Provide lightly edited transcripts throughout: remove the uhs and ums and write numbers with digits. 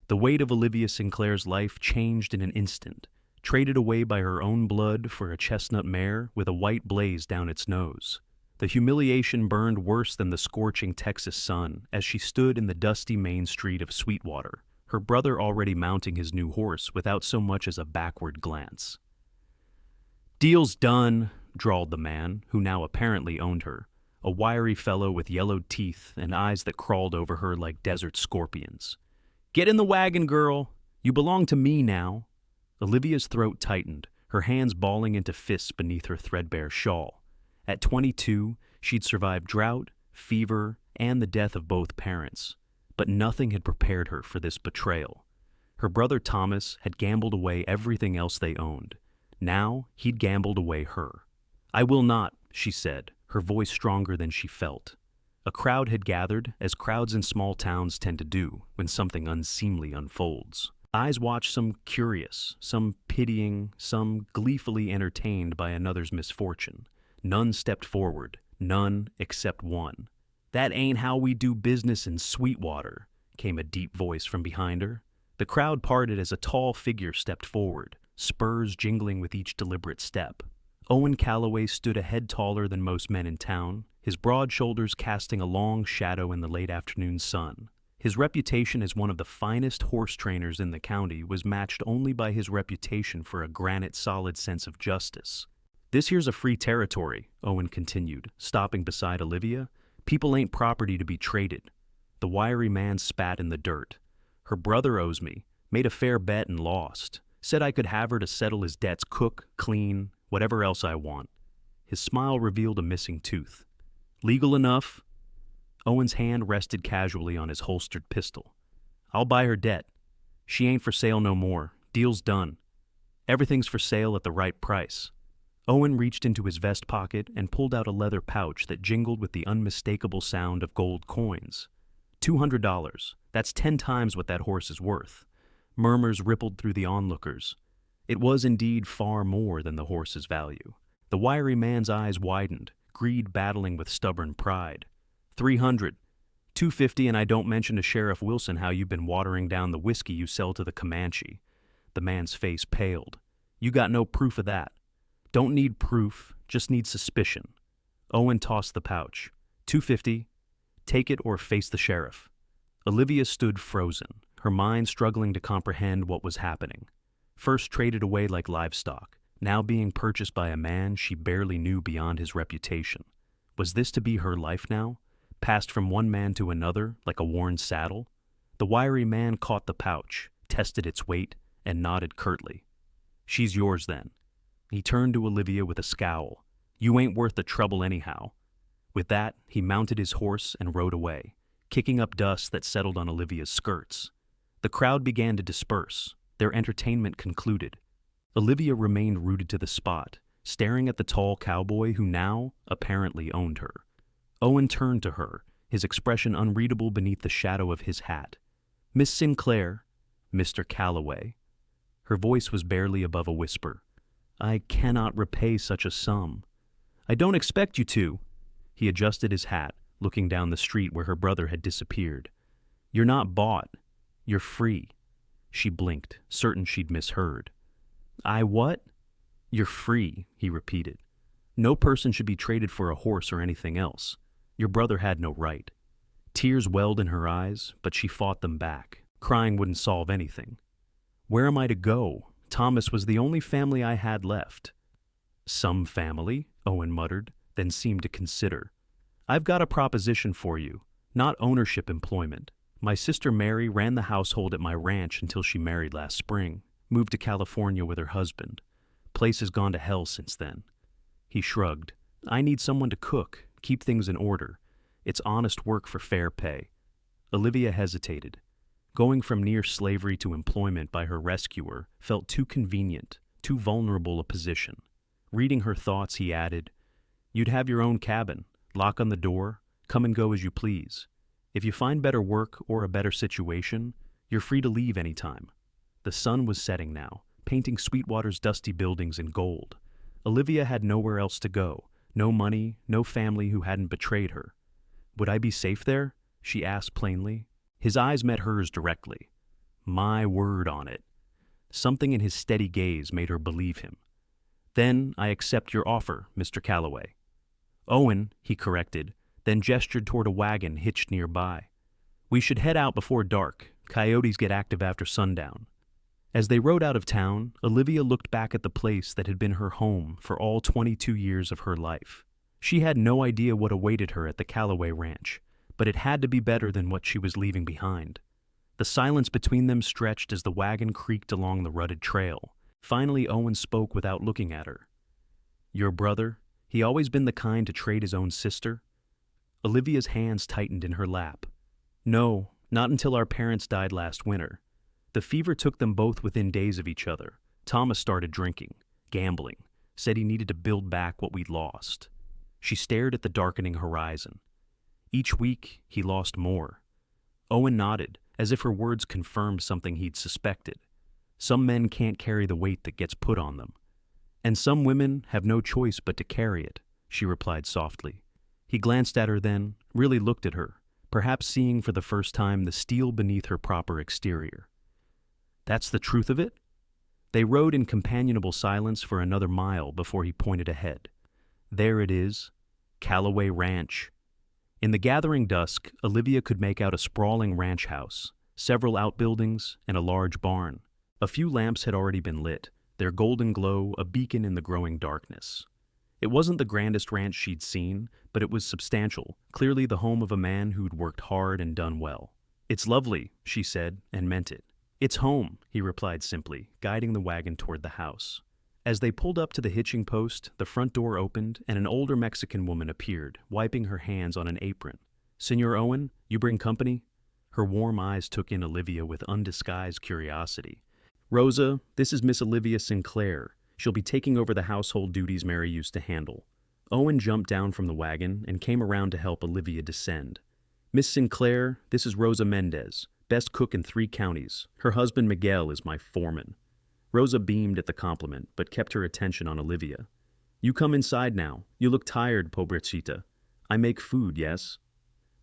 The weight of Olivia Sinclair's life changed in an instant, traded away by her own blood for a chestnut mare with a white blaze down its nose. The humiliation burned worse than the scorching Texas sun as she stood in the dusty main street of Sweetwater, her brother already mounting his new horse without so much as a backward glance. "Deal's done," drawled the man, who now apparently owned her, a wiry fellow with yellowed teeth and eyes that crawled over her like desert scorpions. "Get in the wagon, girl. You belong to me now." Olivia's throat tightened, her hands balling into fists beneath her threadbare shawl. At 22, she'd survived drought, fever, and the death of both parents. But nothing had prepared her for this betrayal. Her brother Thomas had gambled away everything else they owned. Now he'd gambled away her. "I will not," she said, her voice stronger than she felt. A crowd had gathered, as crowds in small towns tend to do when something unseemly unfolds. Eyes watched, some curious, some pitying, some gleefully entertained by another's misfortune. None stepped forward, none except one. "That ain't how we do business in Sweetwater," came a deep voice from behind her. The crowd parted as a tall figure stepped forward, spurs jingling with each deliberate step. Owen Calloway stood a head taller than most men in town, his broad shoulders casting a long shadow in the late afternoon sun. His reputation as one of the finest horse trainers in the county was matched only by his reputation for a granite-solid sense of justice. "This here's a free territory," Owen continued, stopping beside Olivia. "People ain't property to be traded." The wiry man spat in the dirt. "Her brother owes me, made a fair bet and lost. Said I could have her to settle his debts, cook, clean, whatever else I want." His smile revealed a missing tooth. "Legal enough?" Owen's hand rested casually on his holstered pistol. "I'll buy her debt. She ain't for sale no more. Deal's done. Everything's for sale at the right price." Owen reached into his vest pocket and pulled out a leather pouch that jingled with the unmistakable sound of gold coins. $200. That's 10 times what that horse is worth. Murmurs rippled through the onlookers. It was indeed far more than the horse's value. The wiry man's eyes widened, greed battling with stubborn pride. 300, 250, and I don't mention to Sheriff Wilson how you've been watering down the whiskey you sell to the Comanche." The man's face paled. "You got no proof of that." "Don't need proof, just need suspicion." Owen tossed the pouch. 250, take it or face the sheriff." Olivia stood frozen, her mind struggling to comprehend what was happening. First traded away like livestock, now being purchased by a man she barely knew beyond his reputation. Was this to be her life now? Passed from one man to another like a worn saddle? The wiry man caught the pouch, tested its weight, and nodded curtly. "She's yours then." He turned to Olivia with a scowl. "You ain't worth the trouble anyhow." With that, he mounted his horse and rode away, kicking up dust that settled on Olivia's skirts. The crowd began to disperse, their entertainment concluded. Olivia remained rooted to the spot, staring at the tall cowboy who now apparently owned her. Owen turned to her, his expression unreadable beneath the shadow of his hat. "Miss Sinclair, Mr. Calloway." Her voice was barely above a whisper. "I cannot repay such a sum." "I don't expect you to." He adjusted his hat, looking down the street where her brother had disappeared. "You're not bought. You're free." She blinked, certain she'd misheard. "I what?" "You're free," he repeated. "No person should be traded for a horse or anything else. Your brother had no right." Tears welled in her eyes, but she fought them back. Crying wouldn't solve anything. "Where am I to go? Thomas was the only family I had left." "Some family," Owen muttered, then seemed to consider. "I've got a proposition for you, not ownership employment. My sister Mary ran the household at my ranch until she married last spring, moved to California with her husband. Place has gone to hell since then." He shrugged. "I need someone to cook, keep things in order. It's honest work for fair pay." Olivia hesitated. Going from near slavery to employment by her rescuer felt too convenient, too vulnerable a position. Reading her thoughts, he added, "You'd have your own cabin, lock on the door, come and go as you please. If you find better work or a better situation, you're free to leave any time." The sun was setting now, painting Sweetwater's dusty buildings in gold. Olivia had nowhere else to go, no money, no family who hadn't betrayed her. "Would I be safe there?" she asked plainly. His eyes met hers directly. My word on it. Something in his steady gaze made her believe him. Then I accept your offer, Mr. Calloway. Owen, he corrected, then gestured toward a wagon hitched nearby. We should head out before dark. Coyotes get active after sundown. As they rode out of town, Olivia looked back at the place that had been her home for all 22 years of her life. She had no idea what awaited her at the Calloway Ranch, but it had to be better than what she was leaving behind. The silence between them stretched as the wagon creaked along the rutted trail. Finally, Owen spoke without looking at her. Your brother? He always been the kind to trade his own sister? Olivia's hands tightened in her lap. No, not until our parents died last winter. The fever took them both within days of each other. Thomas started drinking, gambling, said he needed to build back what we'd lost. She stared at the darkening horizon. Each week, he lost more. Owen nodded, as if her words confirmed something he'd suspected. Some men can't carry the weight that gets put on them. And some women have no choice but to carry it, she replied softly. He glanced at her then, really looked at her, perhaps seeing for the first time the steel beneath her proper exterior. That's the truth of it? They rode in companionable silence for another mile before he pointed ahead. There it is, Calloway Ranch. In the gathering dusk, Olivia could make out a sprawling ranch house, several outbuildings, and a large barn. A few lamps had already been lit, their golden glow a beacon in the growing darkness. It wasn't the grandest ranch she'd seen, but it was substantial, clearly the home of a man who'd worked hard and done well. It's lovely, she said, and meant it. It's home, he replied simply, guiding the wagon toward the house. As they pulled up to the hitching post, the front door opened and an older Mexican woman appeared, wiping her hands on an apron. Senor Owen, you bring company? Her warm eyes took in Olivia with undisguised curiosity. Rosa, this is Miss Olivia Sinclair. She'll be taking over the household duties Mary used to handle. Owen jumped down from the wagon and came around to help Olivia descend. Miss Sinclair, this is Rosa Mendez, best cook in 3 counties. Her husband Miguel is my foreman. Rosa beamed at the compliment, but kept her attention on Olivia. You come inside now. You look tired, pobrecita. I make food, yes?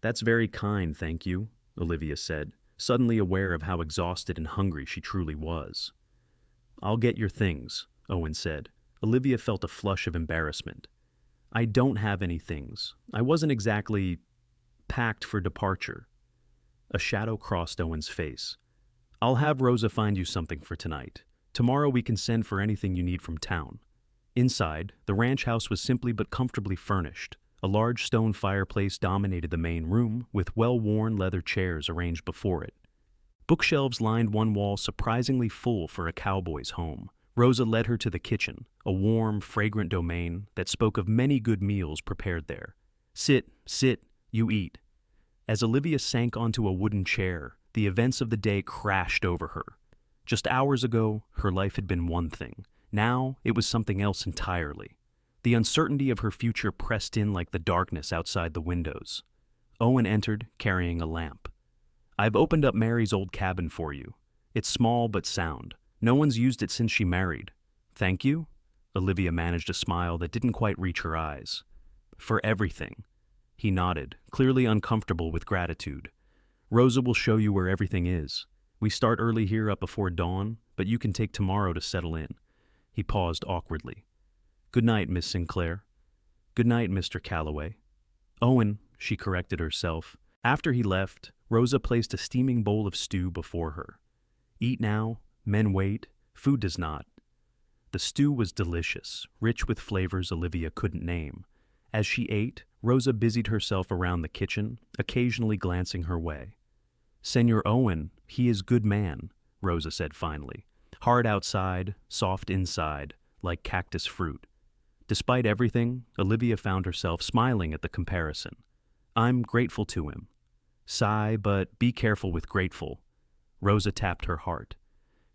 That's very kind, thank you, Olivia said, suddenly aware of how exhausted and hungry she truly was. I'll get your things, Owen said. Olivia felt a flush of embarrassment. I don't have any things. I wasn't exactly packed for departure. A shadow crossed Owen's face. I'll have Rosa find you something for tonight. Tomorrow we can send for anything you need from town. Inside, the ranch house was simply but comfortably furnished. A large stone fireplace dominated the main room, with well-worn leather chairs arranged before it. Bookshelves lined one wall surprisingly full for a cowboy's home. Rosa led her to the kitchen, a warm, fragrant domain that spoke of many good meals prepared there. Sit, you eat. As Olivia sank onto a wooden chair, the events of the day crashed over her. Just hours ago, her life had been one thing. Now, it was something else entirely. The uncertainty of her future pressed in like the darkness outside the windows. Owen entered, carrying a lamp. I've opened up Mary's old cabin for you. It's small but sound. No one's used it since she married. Thank you? Olivia managed a smile that didn't quite reach her eyes. For everything. He nodded, clearly uncomfortable with gratitude. Rosa will show you where everything is. We start early here up before dawn, but you can take tomorrow to settle in. He paused awkwardly. Good night, Miss Sinclair. Good night, Mr. Calloway. Owen, she corrected herself. After he left, Rosa placed a steaming bowl of stew before her. Eat now, men wait, food does not. The stew was delicious, rich with flavors Olivia couldn't name. As she ate, Rosa busied herself around the kitchen, occasionally glancing her way. Senor Owen, he is good man, Rosa said finally. Hard outside, soft inside, like cactus fruit. Despite everything, Olivia found herself smiling at the comparison. I'm grateful to him. Sigh, but be careful with grateful. Rosa tapped her heart.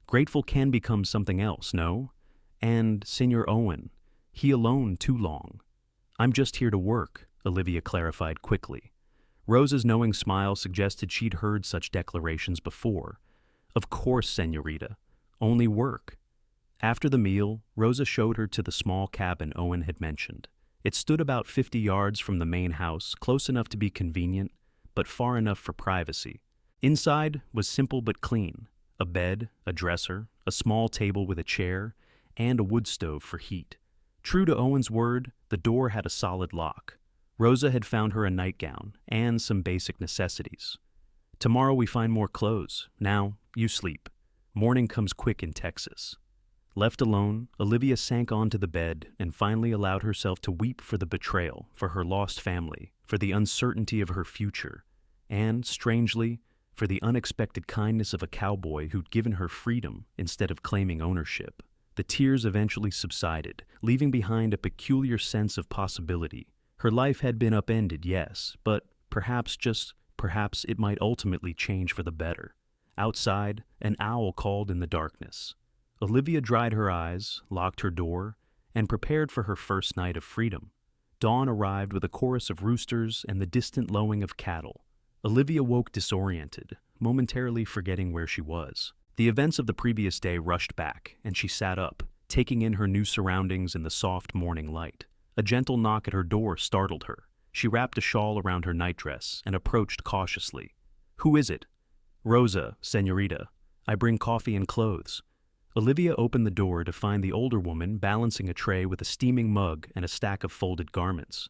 Grateful can become something else, no? And Senor Owen, he alone too long. I'm just here to work, Olivia clarified quickly. Rosa's knowing smile suggested she'd heard such declarations before. Of course, senorita. Only work. After the meal, Rosa showed her to the small cabin Owen had mentioned. It stood about 50 yards from the main house, close enough to be convenient, but far enough for privacy. Inside was simple but clean. a bed, a dresser, a small table with a chair, and a wood stove for heat. True to Owen's word, the door had a solid lock. Rosa had found her a nightgown and some basic necessities. Tomorrow we find more clothes. Now, you sleep. Morning comes quick in Texas. Left alone, Olivia sank onto the bed and finally allowed herself to weep for the betrayal, for her lost family, for the uncertainty of her future, and, strangely, for the unexpected kindness of a cowboy who'd given her freedom instead of claiming ownership. The tears eventually subsided, leaving behind a peculiar sense of possibility. Her life had been upended, yes, but perhaps it might ultimately change for the better. Outside, an owl called in the darkness. Olivia dried her eyes, locked her door, and prepared for her first night of freedom. Dawn arrived with a chorus of roosters and the distant lowing of cattle. Olivia woke disoriented, momentarily forgetting where she was. The events of the previous day rushed back, and she sat up, taking in her new surroundings in the soft morning light. A gentle knock at her door startled her. She wrapped a shawl around her nightdress and approached cautiously. "Who is it?" "Rosa, señorita. I bring coffee and clothes." Olivia opened the door to find the older woman balancing a tray with a steaming mug and a stack of folded garments.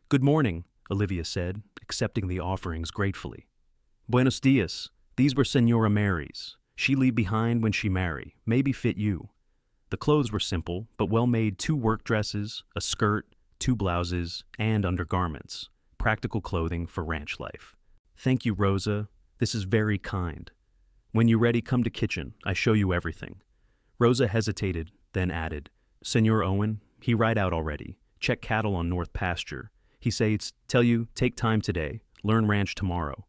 "Good morning," Olivia said, accepting the offerings gratefully. "Buenos dias. These were Señora Mary's. She leave behind when she marry. Maybe fit you." The clothes were simple, but well-made: 2 work dresses, a skirt, 2 blouses, and undergarments. Practical clothing for ranch life. "Thank you, Rosa. This is very kind. When you're ready, come to kitchen. I show you everything." Rosa hesitated, then added, "Señor Owen, he ride out already. Check cattle on North Pasture. He says, tell you, take time today. Learn ranch tomorrow."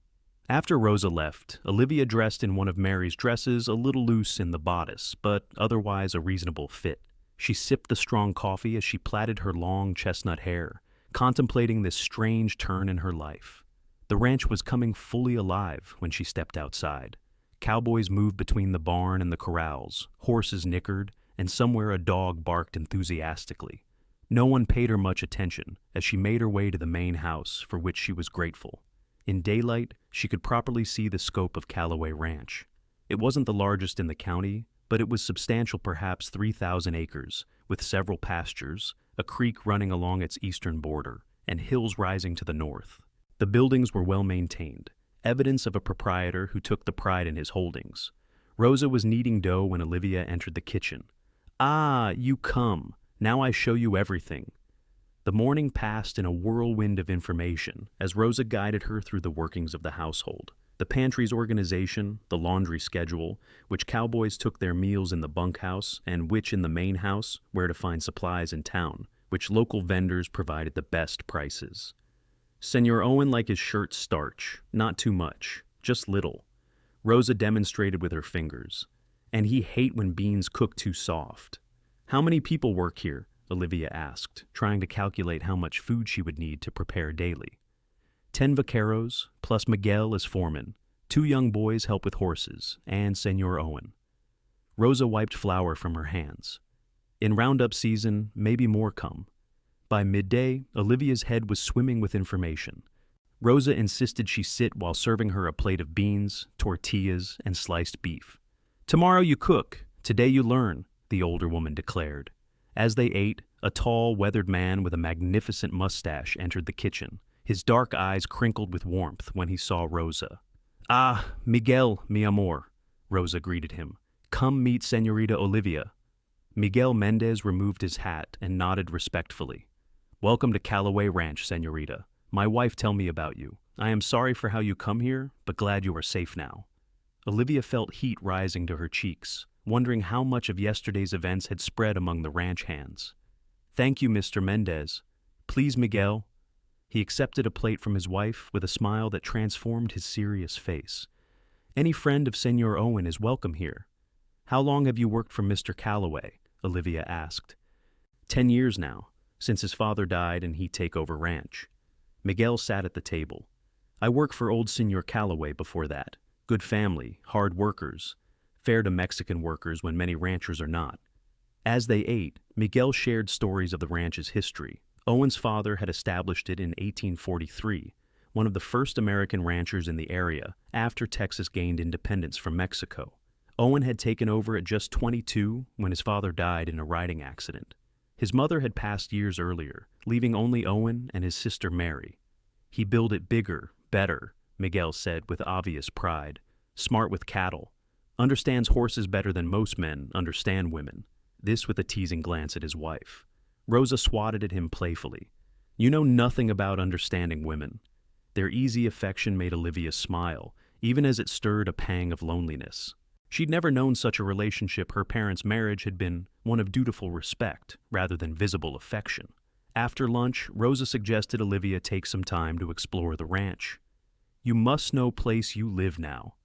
After Rosa left, Olivia dressed in one of Mary's dresses, a little loose in the bodice, but otherwise a reasonable fit. She sipped the strong coffee as she plaited her long chestnut hair, contemplating this strange turn in her life. The ranch was coming fully alive when she stepped outside. Cowboys moved between the barn and the corrals, horses nickered, and somewhere a dog barked enthusiastically. No one paid her much attention as she made her way to the main house, for which she was grateful. In daylight, she could properly see the scope of Callaway Ranch. It wasn't the largest in the county, but it was substantial, perhaps 3,000 acres, with several pastures, a creek running along its eastern border, and hills rising to the north. The buildings were well maintained, evidence of a proprietor who took the pride in his holdings. Rosa was kneading dough when Olivia entered the kitchen. "Ah, you come. Now I show you everything." The morning passed in a whirlwind of information as Rosa guided her through the workings of the household. The pantry's organization, the laundry schedule, which cowboys took their meals in the bunkhouse, and which in the main house, where to find supplies in town, which local vendors provided the best prices. Señor Owen liked his shirt starch, not too much, just little. Rosa demonstrated with her fingers. And he hate when beans cook too soft. "How many people work here?" Olivia asked, trying to calculate how much food she would need to prepare daily. 10 vaqueros, plus Miguel as foreman. 2 young boys help with horses, and Señor Owen. Rosa wiped flour from her hands. In roundup season, maybe more come. By midday, Olivia's head was swimming with information. Rosa insisted she sit while serving her a plate of beans, tortillas, and sliced beef. "Tomorrow you cook, today you learn," the older woman declared. As they ate, a tall, weathered man with a magnificent mustache entered the kitchen. His dark eyes crinkled with warmth when he saw Rosa. "Ah, Miguel, mi amor," Rosa greeted him. "Come meet Señorita Olivia." Miguel Mendez removed his hat and nodded respectfully. "Welcome to Callaway Ranch, Señorita. My wife tell me about you. I am sorry for how you come here, but glad you are safe now." Olivia felt heat rising to her cheeks, wondering how much of yesterday's events had spread among the ranch hands. "Thank you, Mr. Mendez. Please, Miguel." He accepted a plate from his wife with a smile that transformed his serious face. "Any friend of Señor Owen is welcome here." "How long have you worked for Mr. Calloway?" Olivia asked. 10 years now, since his father died and he take over ranch. Miguel sat at the table. "I worked for old Señor Calloway before that. Good family, hard workers. Fair to Mexican workers when many ranchers are not." As they ate, Miguel shared stories of the ranch's history. Owen's father had established it in 1843, one of the first American ranchers in the area after Texas gained independence from Mexico. Owen had taken over at just 22 when his father died in a riding accident. His mother had passed years earlier, leaving only Owen and his sister Mary. He built it bigger, better, Miguel said with obvious pride. Smart with cattle. Understands horses better than most men understand women. This with a teasing glance at his wife. Rosa swatted at him playfully. You know nothing about understanding women. Their easy affection made Olivia smile, even as it stirred a pang of loneliness. She'd never known such a relationship. Her parents' marriage had been one of dutiful respect rather than visible affection. After lunch, Rosa suggested Olivia take some time to explore the ranch. You must know place you live now.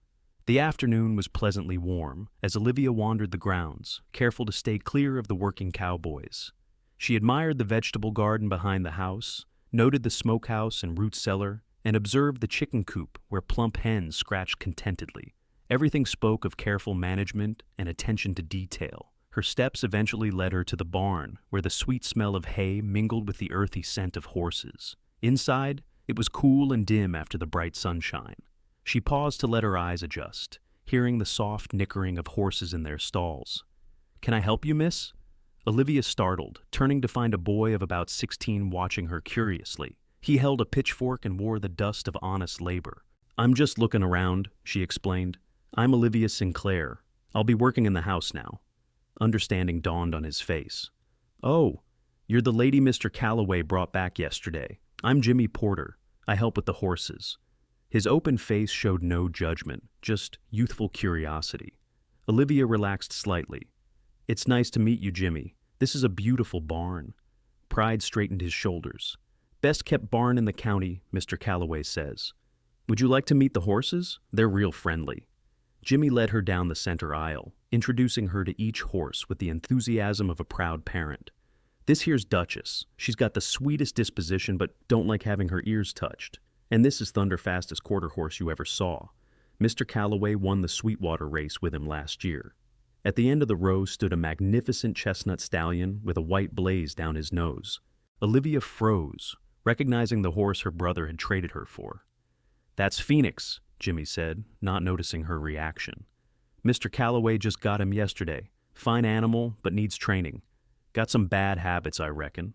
The afternoon was pleasantly warm as Olivia wandered the grounds, careful to stay clear of the working cowboys. She admired the vegetable garden behind the house, noted the smokehouse and root cellar, and observed the chicken coop where plump hens scratched contentedly. Everything spoke of careful management and attention to detail. Her steps eventually led her to the barn, where the sweet smell of hay mingled with the earthy scent of horses. Inside, it was cool and dim after the bright sunshine. She paused to let her eyes adjust, hearing the soft nickering of horses in their stalls. Can I help you, miss? Olivia startled, turning to find a boy of about 16 watching her curiously. He held a pitchfork and wore the dust of honest labor. I'm just looking around, she explained. I'm Olivia Sinclair. I'll be working in the house now. Understanding dawned on his face. Oh, you're the lady Mr. Calloway brought back yesterday. I'm Jimmy Porter. I help with the horses. His open face showed no judgment, just youthful curiosity. Olivia relaxed slightly. It's nice to meet you, Jimmy. This is a beautiful barn. Pride straightened his shoulders. Best kept barn in the county, Mr. Calloway says. Would you like to meet the horses? They're real friendly. Jimmy led her down the center aisle, introducing her to each horse with the enthusiasm of a proud parent. This here's Duchess. She's got the sweetest disposition but don't like having her ears touched. And this is Thunderfastest quarter horse you ever saw. Mr. Calloway won the Sweetwater race with him last year. At the end of the row stood a magnificent chestnut stallion with a white blaze down his nose. Olivia froze, recognizing the horse her brother had traded her for. That's Phoenix, Jimmy said, not noticing her reaction. Mr. Calloway just got him yesterday. Fine animal, but needs training. Got some bad habits, I reckon.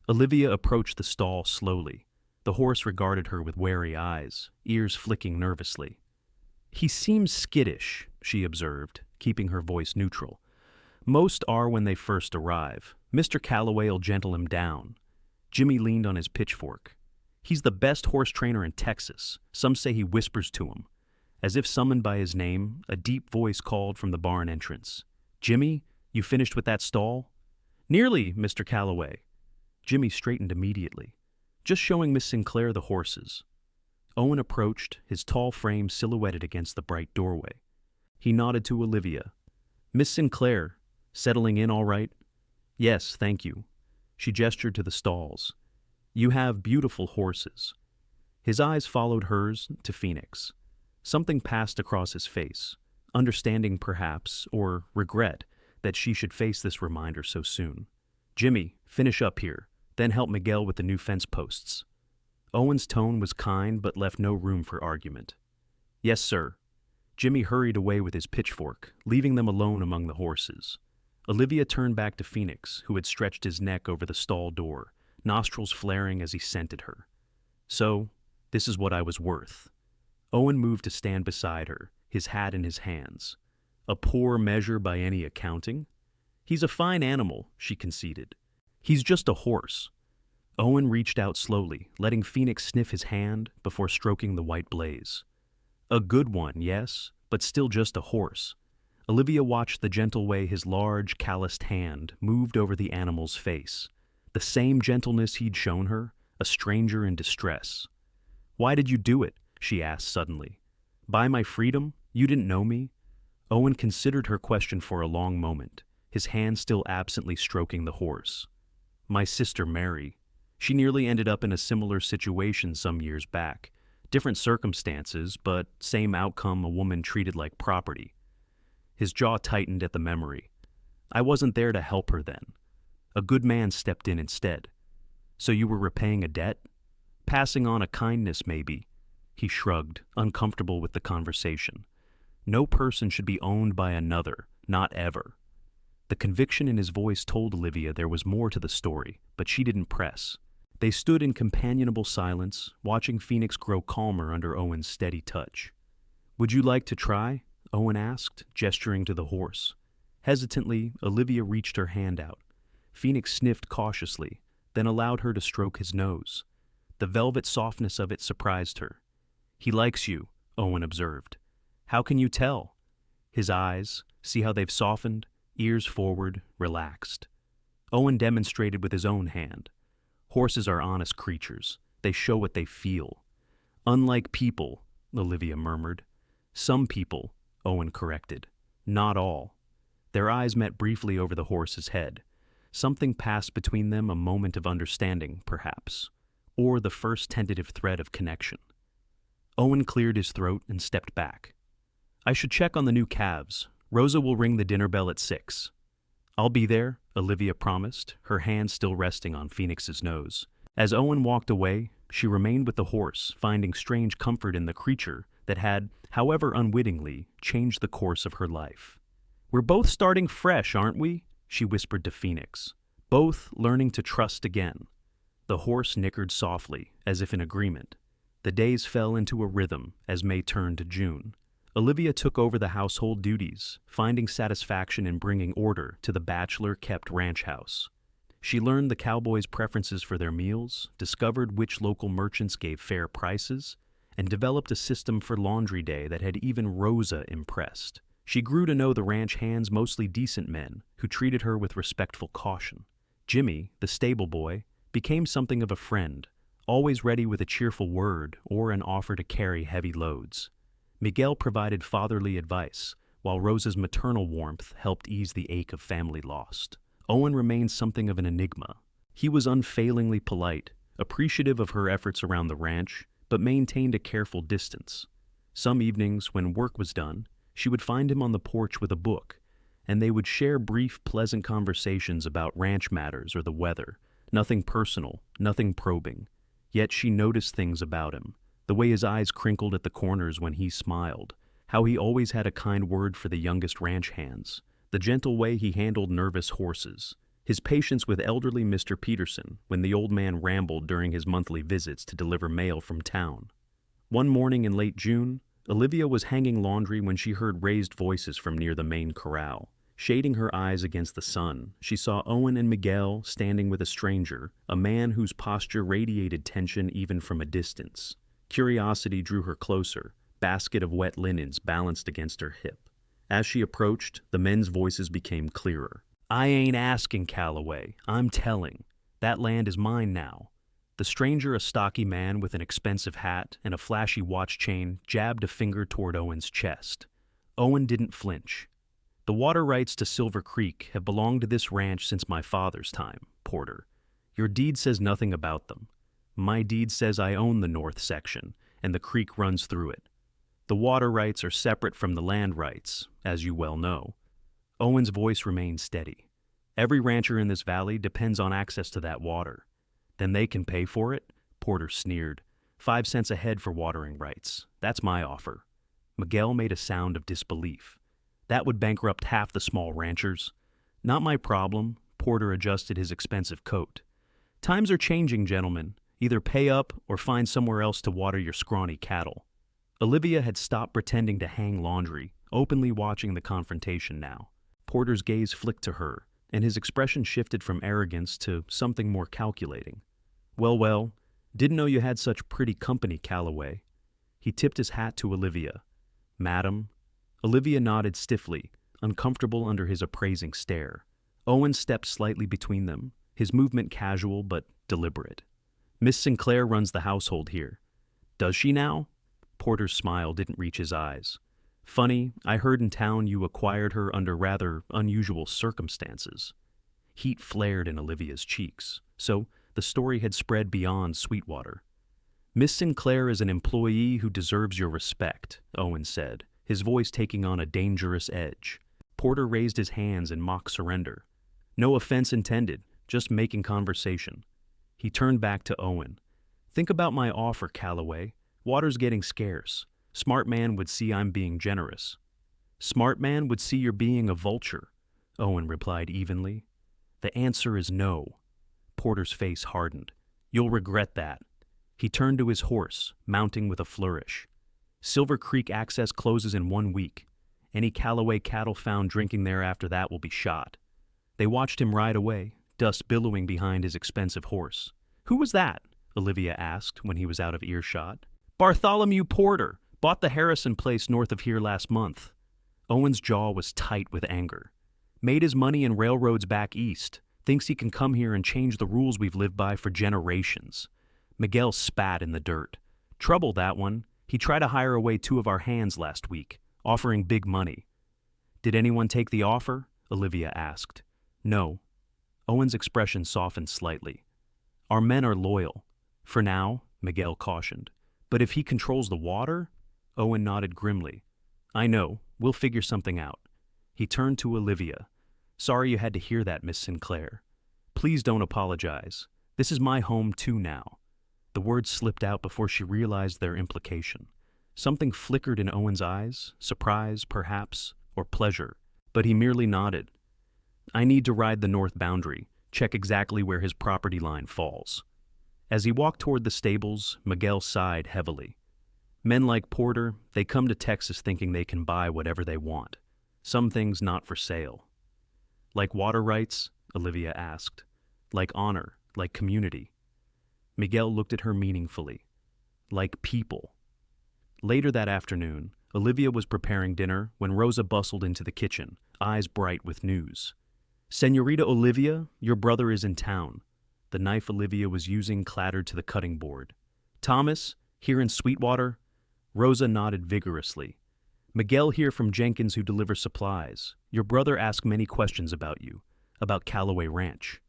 Olivia approached the stall slowly. The horse regarded her with wary eyes, ears flicking nervously. He seems skittish, she observed, keeping her voice neutral. Most are when they first arrive. Mr. Calloway'll gentle him down. Jimmy leaned on his pitchfork. He's the best horse trainer in Texas. Some say he whispers to him. As if summoned by his name, a deep voice called from the barn entrance. Jimmy, you finished with that stall? Nearly, Mr. Calloway. Jimmy straightened immediately, just showing Miss Sinclair the horses. Owen approached, his tall frame silhouetted against the bright doorway. He nodded to Olivia. Miss Sinclair, settling in all right? Yes, thank you. She gestured to the stalls. You have beautiful horses. His eyes followed hers to Phoenix. Something passed across his face, understanding perhaps, or regret, that she should face this reminder so soon. Jimmy, finish up here, then help Miguel with the new fence posts. Owen's tone was kind but left no room for argument. Yes, sir. Jimmy hurried away with his pitchfork, leaving them alone among the horses. Olivia turned back to Phoenix, who had stretched his neck over the stall door, nostrils flaring as he scented her. So, this is what I was worth. Owen moved to stand beside her, his hat in his hands. A poor measure by any accounting? He's a fine animal, she conceded. He's just a horse. Owen reached out slowly, letting Phoenix sniff his hand before stroking the white blaze. A good one, yes, but still just a horse. Olivia watched the gentle way his large, calloused hand moved over the animal's face. The same gentleness he'd shown her, a stranger in distress. Why did you do it? She asked suddenly. Buy my freedom? You didn't know me? Owen considered her question for a long moment, his hand still absently stroking the horse. My sister Mary. She nearly ended up in a similar situation some years back. Different circumstances, but same outcome, a woman treated like property. His jaw tightened at the memory. I wasn't there to help her then. A good man stepped in instead. So you were repaying a debt? Passing on a kindness, maybe. He shrugged, uncomfortable with the conversation. No person should be owned by another, not ever. The conviction in his voice told Olivia there was more to the story, but she didn't press. They stood in companionable silence, watching Phoenix grow calmer under Owen's steady touch. "Would you like to try?" Owen asked, gesturing to the horse. Hesitantly, Olivia reached her hand out. Phoenix sniffed cautiously, then allowed her to stroke his nose. The velvet softness of it surprised her. "He likes you," Owen observed. "How can you tell?" His eyes, see how they've softened, ears forward, relaxed. Owen demonstrated with his own hand. Horses are honest creatures. They show what they feel. "Unlike people," Olivia murmured. "Some people," Owen corrected. "Not all." Their eyes met briefly over the horse's head. Something passed between them, a moment of understanding, perhaps, or the first tentative thread of connection. Owen cleared his throat and stepped back. "I should check on the new calves. Rosa will ring the dinner bell at 6. "I'll be there," Olivia promised, her hand still resting on Phoenix's nose. As Owen walked away, she remained with the horse, finding strange comfort in the creature that had, however unwittingly, changed the course of her life. "We're both starting fresh, aren't we?" she whispered to Phoenix. "Both learning to trust again." The horse nickered softly, as if in agreement. The days fell into a rhythm as May turned to June. Olivia took over the household duties, finding satisfaction in bringing order to the bachelor-kept ranch house. She learned the Cowboys' preferences for their meals, discovered which local merchants gave fair prices, and developed a system for laundry day that had even Rosa impressed. She grew to know the ranch hands mostly decent men who treated her with respectful caution. Jimmy, the stable boy, became something of a friend, always ready with a cheerful word or an offer to carry heavy loads. Miguel provided fatherly advice, while Rosa's maternal warmth helped ease the ache of family lost. Owen remained something of an enigma. He was unfailingly polite, appreciative of her efforts around the ranch, but maintained a careful distance. Some evenings, when work was done, she would find him on the porch with a book, and they would share brief, pleasant conversations about ranch matters or the weather. Nothing personal, nothing probing. Yet she noticed things about him. The way his eyes crinkled at the corners when he smiled, how he always had a kind word for the youngest ranch hands, the gentle way he handled nervous horses, his patience with elderly Mr. Peterson when the old man rambled during his monthly visits to deliver mail from town. One morning in late June, Olivia was hanging laundry when she heard raised voices from near the main corral. Shading her eyes against the sun, she saw Owen and Miguel standing with a stranger, a man whose posture radiated tension even from a distance. Curiosity drew her closer, basket of wet linens balanced against her hip. As she approached, the men's voices became clearer. "I ain't asking, Calloway. I'm telling. That land is mine now." The stranger, a stocky man with an expensive hat and a flashy watch chain, jabbed a finger toward Owen's chest. Owen didn't flinch. "The water rights to Silver Creek have belonged to this ranch since my father's time, Porter. Your deed says nothing about them. My deed says I own the north section, and the creek runs through it. The water rights are separate from the land rights, as you well know." Owen's voice remained steady. "Every rancher in this valley depends on access to that water. Then they can pay for it?" Porter sneered. 5 cents a head for watering rights. That's my offer." Miguel made a sound of disbelief. "That would bankrupt half the small ranchers." "Not my problem." Porter adjusted his expensive coat. "Times are changing, gentlemen. Either pay up or find somewhere else to water your scrawny cattle." Olivia had stopped pretending to hang laundry, openly watching the confrontation now. Porter's gaze flicked to her, and his expression shifted from arrogance to something more calculating. Well, didn't know you had such pretty company, Calloway." He tipped his hat to Olivia. "Madam?" Olivia nodded stiffly, uncomfortable under his appraising stare. Owen stepped slightly between them, his movement casual but deliberate. "Miss Sinclair runs the household here." "Does she now?" Porter's smile didn't reach his eyes. "Funny, I heard in town you acquired her under rather unusual circumstances." Heat flared in Olivia's cheeks, so the story had spread beyond Sweetwater. "Miss Sinclair is an employee who deserves your respect," Owen said, his voice taking on a dangerous edge. Porter raised his hands in mock surrender. "No offense intended, just making conversation." He turned back to Owen. "Think about my offer, Calloway. Water's getting scarce. Smart man would see I'm being generous. Smart man would see you're being a vulture, Owen replied evenly. The answer is no. Porter's face hardened. You'll regret that. He turned to his horse, mounting with a flourish. Silver Creek access closes in 1 week. Any Calloway cattle found drinking there after that will be shot. They watched him ride away, dust billowing behind his expensive horse. Who was that? Olivia asked when he was out of earshot. Bartholomew Porter. Bought the Harrison place north of here last month. Owen's jaw was tight with anger. Made his money in railroads back east. Thinks he can come here and change the rules we've lived by for generations. Miguel spat in the dirt. Trouble, that one. He tried to hire away 2 of our hands last week, offering big money. Did anyone take the offer? Olivia asked. No. Owen's expression softened slightly. Our men are loyal. For now, Miguel cautioned. But if he controls the water? Owen nodded grimly. I know. We'll figure something out. He turned to Olivia. Sorry you had to hear that, Miss Sinclair. Please don't apologize. This is my home too now. The words slipped out before she realized their implication. Something flickered in Owen's eyes, surprise, perhaps, or pleasure, but he merely nodded. I need to ride the north boundary, check exactly where his property line falls. As he walked toward the stables, Miguel sighed heavily. Men like Porter, they come to Texas thinking they can buy whatever they want. Some things not for sale. Like water rights? Olivia asked. Like honor, like community. Miguel looked at her meaningfully. Like people. Later that afternoon, Olivia was preparing dinner when Rosa bustled into the kitchen, eyes bright with news. Senorita Olivia, your brother is in town. The knife Olivia was using clattered to the cutting board. Thomas, here in Sweetwater? Rosa nodded vigorously. Miguel here from Jenkins who delivers supplies. Your brother asked many questions about you, about Calloway Ranch.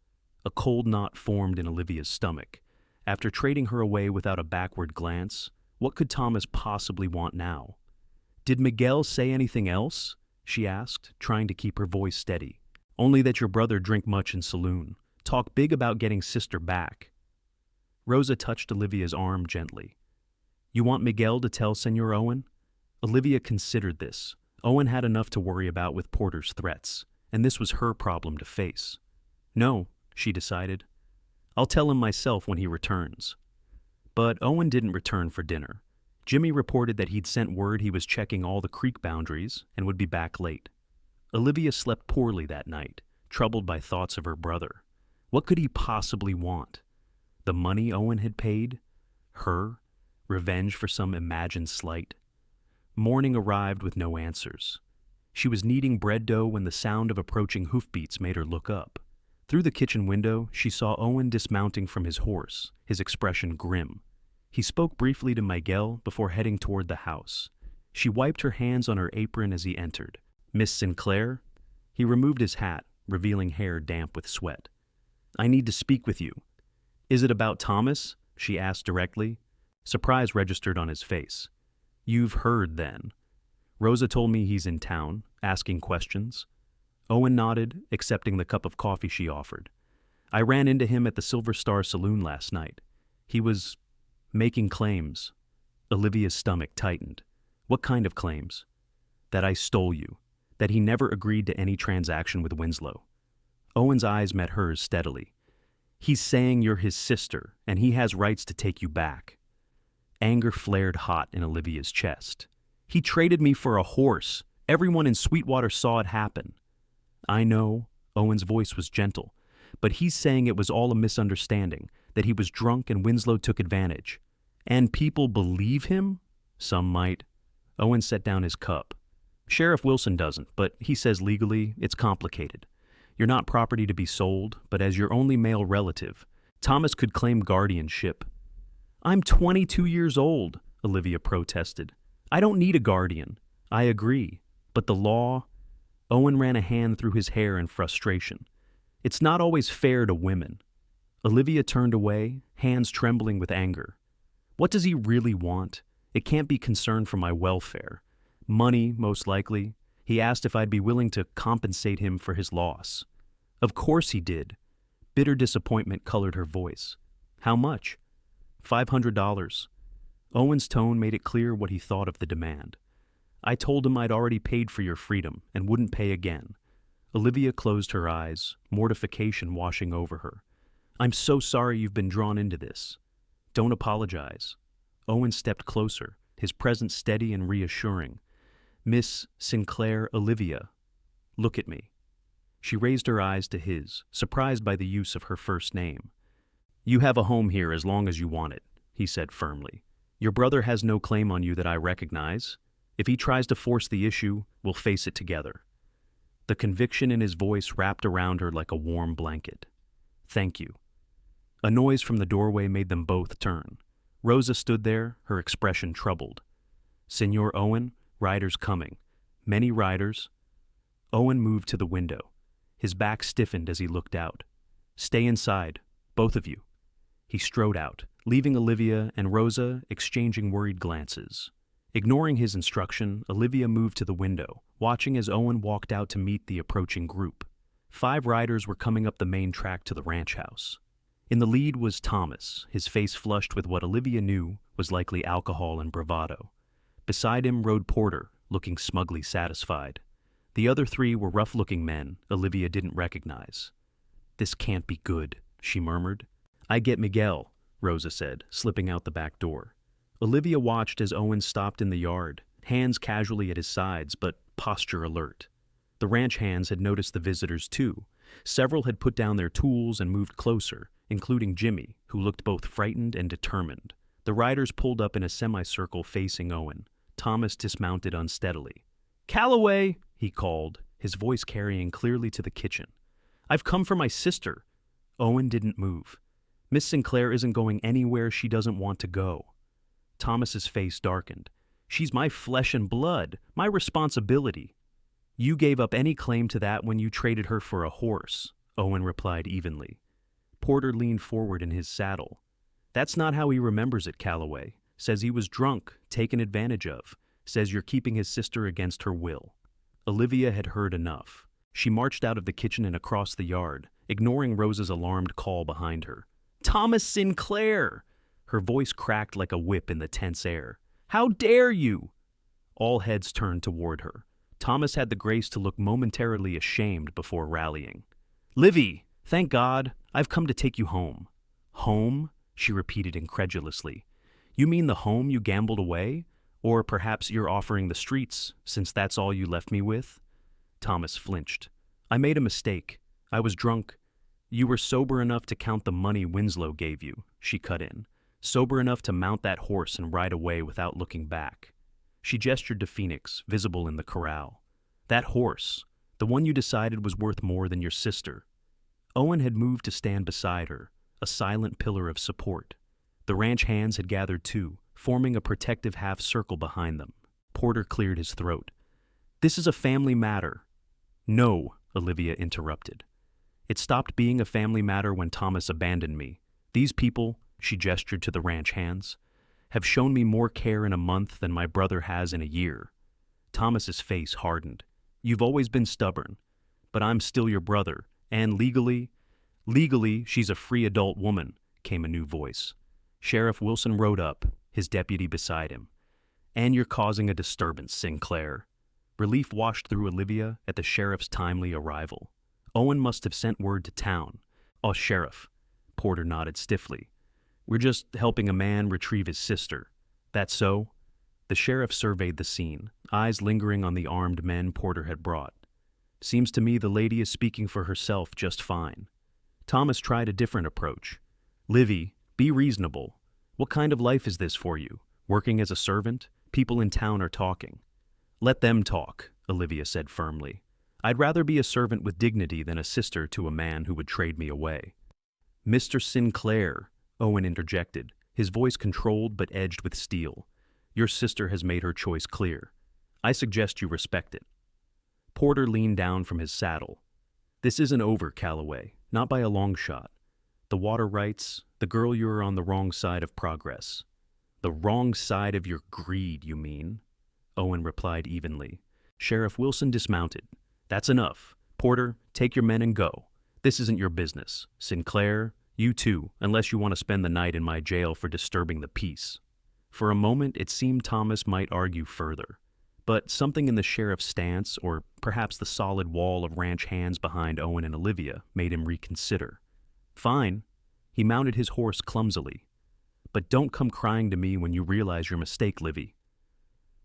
A cold knot formed in Olivia's stomach. After trading her away without a backward glance, what could Thomas possibly want now? Did Miguel say anything else? She asked, trying to keep her voice steady. Only that your brother drink much in saloon. Talk big about getting sister back. Rosa touched Olivia's arm gently. You want Miguel to tell Senor Owen? Olivia considered this. Owen had enough to worry about with Porter's threats, and this was her problem to face. No, she decided. I'll tell him myself when he returns. But Owen didn't return for dinner. Jimmy reported that he'd sent word he was checking all the creek boundaries and would be back late. Olivia slept poorly that night, troubled by thoughts of her brother. What could he possibly want? The money Owen had paid? Her? Revenge for some imagined slight? Morning arrived with no answers. She was kneading bread dough when the sound of approaching hoofbeats made her look up. Through the kitchen window, she saw Owen dismounting from his horse, his expression grim. He spoke briefly to Miguel before heading toward the house. She wiped her hands on her apron as he entered. Miss Sinclair? He removed his hat, revealing hair damp with sweat. I need to speak with you. Is it about Thomas? She asked directly. Surprise registered on his face. You've heard, then. Rosa told me he's in town, asking questions. Owen nodded, accepting the cup of coffee she offered. I ran into him at the Silver Star Saloon last night. He was making claims. Olivia's stomach tightened. What kind of claims? That I stole you. That he never agreed to any transaction with Winslow. Owen's eyes met hers steadily. He's saying you're his sister, and he has rights to take you back. Anger flared hot in Olivia's chest. He traded me for a horse. Everyone in Sweetwater saw it happen. I know, Owen's voice was gentle, but he's saying it was all a misunderstanding, that he was drunk and Winslow took advantage. And people believe him? Some might. Owen set down his cup. Sheriff Wilson doesn't, but he says legally it's complicated. You're not property to be sold, but as your only male relative, Thomas could claim guardianship. I'm 22 years old, Olivia protested. I don't need a guardian. I agree. But the law? Owen ran a hand through his hair in frustration. It's not always fair to women. Olivia turned away, hands trembling with anger. What does he really want? It can't be concern for my welfare. Money, most likely. He asked if I'd be willing to compensate him for his loss. Of course he did. Bitter disappointment colored her voice. How much? $500. Owen's tone made it clear what he thought of the demand. I told him I'd already paid for your freedom and wouldn't pay again. Olivia closed her eyes, mortification washing over her. I'm so sorry you've been drawn into this. Don't apologize. Owen stepped closer, his presence steady and reassuring. Miss Sinclair, Olivia, look at me. She raised her eyes to his, surprised by the use of her first name. You have a home here as long as you want it, he said firmly. Your brother has no claim on you that I recognize. If he tries to force the issue, we'll face it together. The conviction in his voice wrapped around her like a warm blanket. Thank you. A noise from the doorway made them both turn. Rosa stood there, her expression troubled. Senor Owen, riders coming. Many riders. Owen moved to the window. His back stiffened as he looked out. Stay inside, both of you. He strode out, leaving Olivia and Rosa exchanging worried glances. Ignoring his instruction, Olivia moved to the window, watching as Owen walked out to meet the approaching group. 5 riders were coming up the main track to the ranch house. In the lead was Thomas, his face flushed with what Olivia knew was likely alcohol and bravado. Beside him rode Porter, looking smugly satisfied. The other 3 were rough-looking men Olivia didn't recognize. This can't be good, she murmured. I get Miguel, Rosa said, slipping out the back door. Olivia watched as Owen stopped in the yard, hands casually at his sides, but posture alert. The ranch hands had noticed the visitors too. Several had put down their tools and moved closer, including Jimmy, who looked both frightened and determined. The riders pulled up in a semicircle facing Owen. Thomas dismounted unsteadily. Calloway, he called, his voice carrying clearly to the kitchen. I've come for my sister. Owen didn't move. Miss Sinclair isn't going anywhere she doesn't want to go. Thomas's face darkened. She's my flesh and blood, my responsibility. You gave up any claim to that when you traded her for a horse, Owen replied evenly. Porter leaned forward in his saddle. That's not how he remembers it, Calloway. Says he was drunk, taken advantage of. Says you're keeping his sister against her will. Olivia had heard enough. She marched out of the kitchen and across the yard, ignoring Rosa's alarmed call behind her. Thomas Sinclair! Her voice cracked like a whip in the tense air. How dare you! All heads turned toward her. Thomas had the grace to look momentarily ashamed before rallying. Livy, thank God, I've come to take you home. Home? She repeated incredulously. You mean the home you gambled away? Or perhaps you're offering the streets, since that's all you left me with? Thomas flinched. I made a mistake. I was drunk. You were sober enough to count the money Winslow gave you, she cut in. Sober enough to mount that horse and ride away without looking back. She gestured to Phoenix, visible in the corral. That horse, the one you decided was worth more than your sister. Owen had moved to stand beside her, a silent pillar of support. The ranch hands had gathered too, forming a protective half-circle behind them. Porter cleared his throat. This is a family matter. No, Olivia interrupted. It stopped being a family matter when Thomas abandoned me. These people, she gestured to the ranch hands, have shown me more care in a month than my brother has in a year. Thomas's face hardened. You've always been stubborn, but I'm still your brother, and legally, she's a free adult woman, came a new voice. Sheriff Wilson rode up, his deputy beside him. And you're causing a disturbance, Sinclair. Relief washed through Olivia at the sheriff's timely arrival. Owen must have sent word to town. Oh, Sheriff. Porter nodded stiffly. We're just helping a man retrieve his sister. That so? The sheriff surveyed the scene, eyes lingering on the armed men Porter had brought. Seems to me the lady is speaking for herself just fine. Thomas tried a different approach. Livy, be reasonable. What kind of life is this for you? Working as a servant? People in town are talking. Let them talk, Olivia said firmly. I'd rather be a servant with dignity than a sister to a man who would trade me away. Mr. Sinclair, Owen interjected, his voice controlled but edged with steel. Your sister has made her choice clear. I suggest you respect it. Porter leaned down from his saddle. This isn't over, Calloway, not by a long shot. The water rights, the girl, you're on the wrong side of progress. The wrong side of your greed, you mean? Owen replied evenly. Sheriff Wilson dismounted. That's enough. Porter, take your men and go. This isn't your business. Sinclair, you too, unless you want to spend the night in my jail for disturbing the peace. For a moment, it seemed Thomas might argue further. But something in the sheriff's stance, or perhaps the solid wall of ranch hands behind Owen and Olivia, made him reconsider. Fine. He mounted his horse clumsily. But don't come crying to me when you realize your mistake, Livy.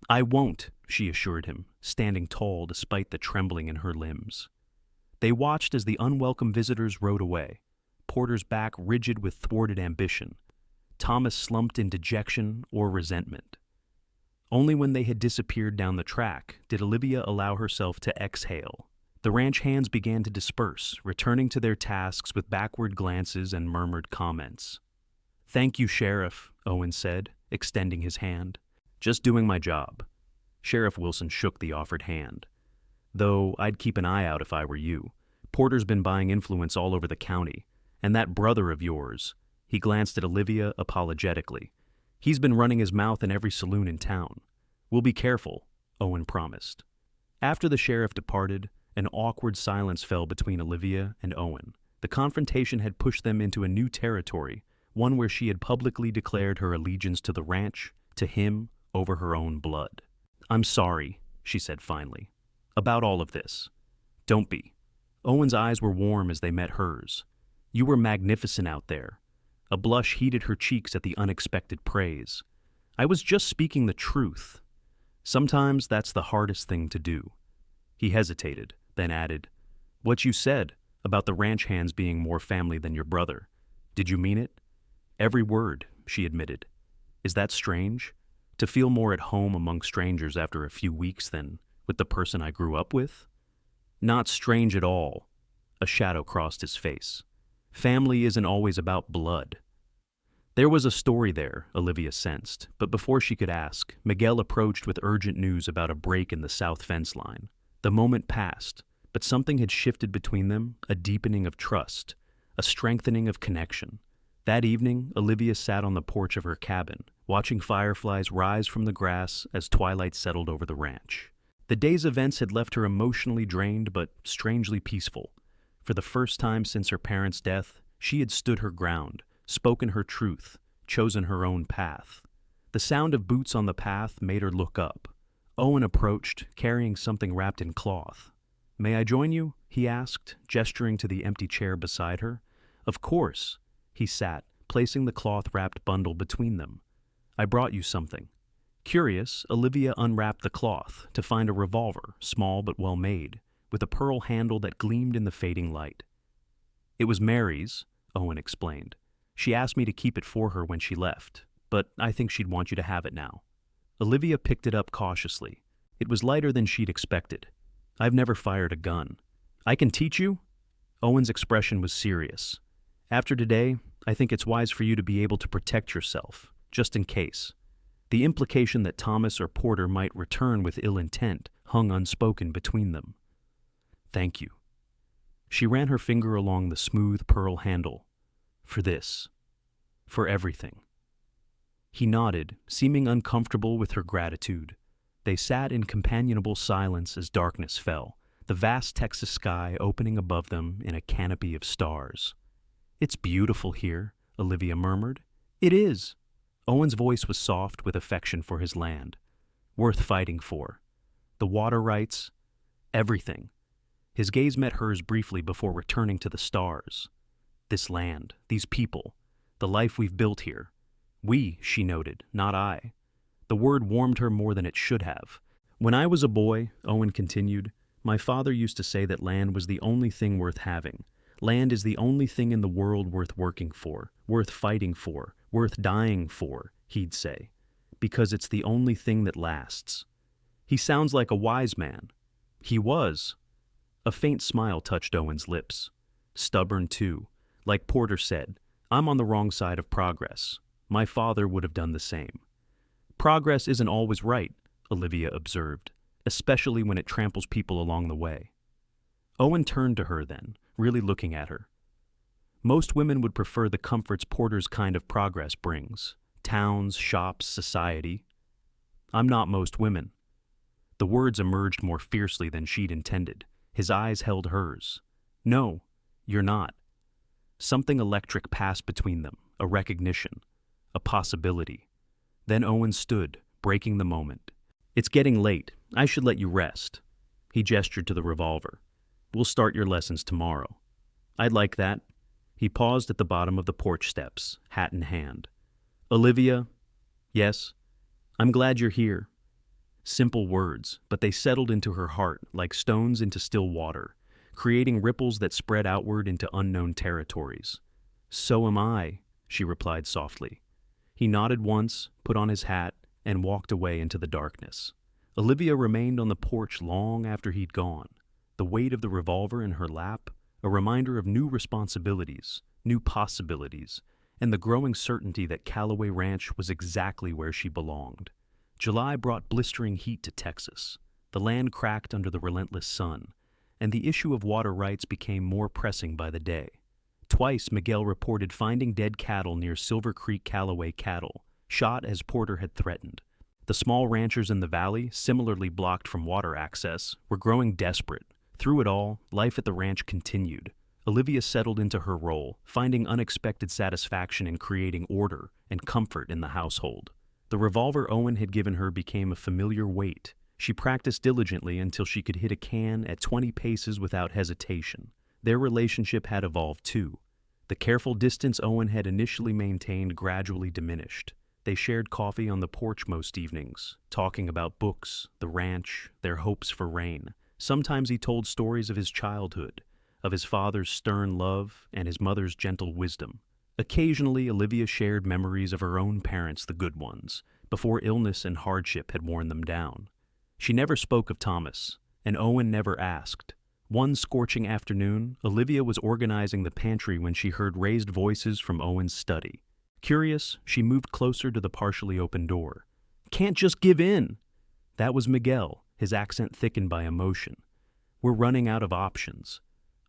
I won't, she assured him, standing tall despite the trembling in her limbs. They watched as the unwelcome visitors rode away, Porter's back rigid with thwarted ambition, Thomas slumped in dejection or resentment. Only when they had disappeared down the track did Olivia allow herself to exhale. The ranch hands began to disperse, returning to their tasks with backward glances and murmured comments. Thank you, Sheriff, Owen said, extending his hand. Just doing my job. Sheriff Wilson shook the offered hand. Though I'd keep an eye out if I were you. Porter's been buying influence all over the county. And that brother of yours, he glanced at Olivia apologetically. He's been running his mouth in every saloon in town. We'll be careful, Owen promised. After the sheriff departed, an awkward silence fell between Olivia and Owen. The confrontation had pushed them into a new territory, one where she had publicly declared her allegiance to the ranch, to him, over her own blood. I'm sorry, she said finally, about all of this. Don't be. Owen's eyes were warm as they met hers. You were magnificent out there. A blush heated her cheeks at the unexpected praise. I was just speaking the truth. Sometimes that's the hardest thing to do. He hesitated, then added, What you said about the ranch hands being more family than your brother. Did you mean it? Every word, she admitted. Is that strange? To feel more at home among strangers after a few weeks than with the person I grew up with? Not strange at all. A shadow crossed his face. Family isn't always about blood. There was a story there, Olivia sensed, but before she could ask, Miguel approached with urgent news about a break in the south fence line. The moment passed, but something had shifted between them, a deepening of trust, a strengthening of connection. That evening, Olivia sat on the porch of her cabin, watching fireflies rise from the grass as twilight settled over the ranch. The day's events had left her emotionally drained but strangely peaceful. For the first time since her parents' death, she had stood her ground, spoken her truth, chosen her own path. The sound of boots on the path made her look up. Owen approached, carrying something wrapped in cloth. May I join you? He asked, gesturing to the empty chair beside her. Of course. He sat, placing the cloth-wrapped bundle between them. I brought you something. Curious, Olivia unwrapped the cloth to find a revolver, small but well made, with a pearl handle that gleamed in the fading light. It was Mary's, Owen explained. She asked me to keep it for her when she left, but I think she'd want you to have it now. Olivia picked it up cautiously. It was lighter than she'd expected. I've never fired a gun. I can teach you? Owen's expression was serious. After today, I think it's wise for you to be able to protect yourself, just in case. The implication that Thomas or Porter might return with ill intent hung unspoken between them. Thank you. She ran her finger along the smooth pearl handle. For this. For everything. He nodded, seeming uncomfortable with her gratitude. They sat in companionable silence as darkness fell, the vast Texas sky opening above them in a canopy of stars. It's beautiful here, Olivia murmured. It is. Owen's voice was soft with affection for his land. Worth fighting for. The water rights. Everything. His gaze met hers briefly before returning to the stars. This land, these people, the life we've built here. We, she noted, not I. The word warmed her more than it should have. When I was a boy, Owen continued, my father used to say that land was the only thing worth having. Land is the only thing in the world worth working for, worth fighting for, worth dying for, he'd say, because it's the only thing that lasts. He sounds like a wise man. He was. A faint smile touched Owen's lips. Stubborn, too. Like Porter said, I'm on the wrong side of progress. My father would have done the same. Progress isn't always right, Olivia observed, especially when it tramples people along the way. Owen turned to her then, really looking at her. Most women would prefer the comforts Porter's kind of progress brings. Towns, shops, society. I'm not most women. The words emerged more fiercely than she'd intended. His eyes held hers. No, you're not. Something electric passed between them, a recognition, a possibility. Then Owen stood, breaking the moment. It's getting late. I should let you rest. He gestured to the revolver. We'll start your lessons tomorrow. I'd like that. He paused at the bottom of the porch steps, hat in hand. Olivia? Yes? I'm glad you're here. Simple words, but they settled into her heart like stones into still water, creating ripples that spread outward into unknown territories. So am I, she replied softly. He nodded once, put on his hat, and walked away into the darkness. Olivia remained on the porch long after he'd gone, the weight of the revolver in her lap, a reminder of new responsibilities, new possibilities, and the growing certainty that Calloway Ranch was exactly where she belonged. July brought blistering heat to Texas. The land cracked under the relentless sun, and the issue of water rights became more pressing by the day. Twice, Miguel reported finding dead cattle near Silver Creek Calloway cattle, shot as Porter had threatened. The small ranchers in the valley, similarly blocked from water access, were growing desperate. Through it all, life at the ranch continued. Olivia settled into her role, finding unexpected satisfaction in creating order and comfort in the household. The revolver Owen had given her became a familiar weight. She practiced diligently until she could hit a can at 20 paces without hesitation. Their relationship had evolved too. The careful distance Owen had initially maintained gradually diminished. They shared coffee on the porch most evenings, talking about books, the ranch, their hopes for rain. Sometimes he told stories of his childhood, of his father's stern love and his mother's gentle wisdom. Occasionally, Olivia shared memories of her own parents, the good ones, before illness and hardship had worn them down. She never spoke of Thomas, and Owen never asked. One scorching afternoon, Olivia was organizing the pantry when she heard raised voices from Owen's study. Curious, she moved closer to the partially open door. "Can't just give in!" That was Miguel, his accent thickened by emotion. "We're running out of options."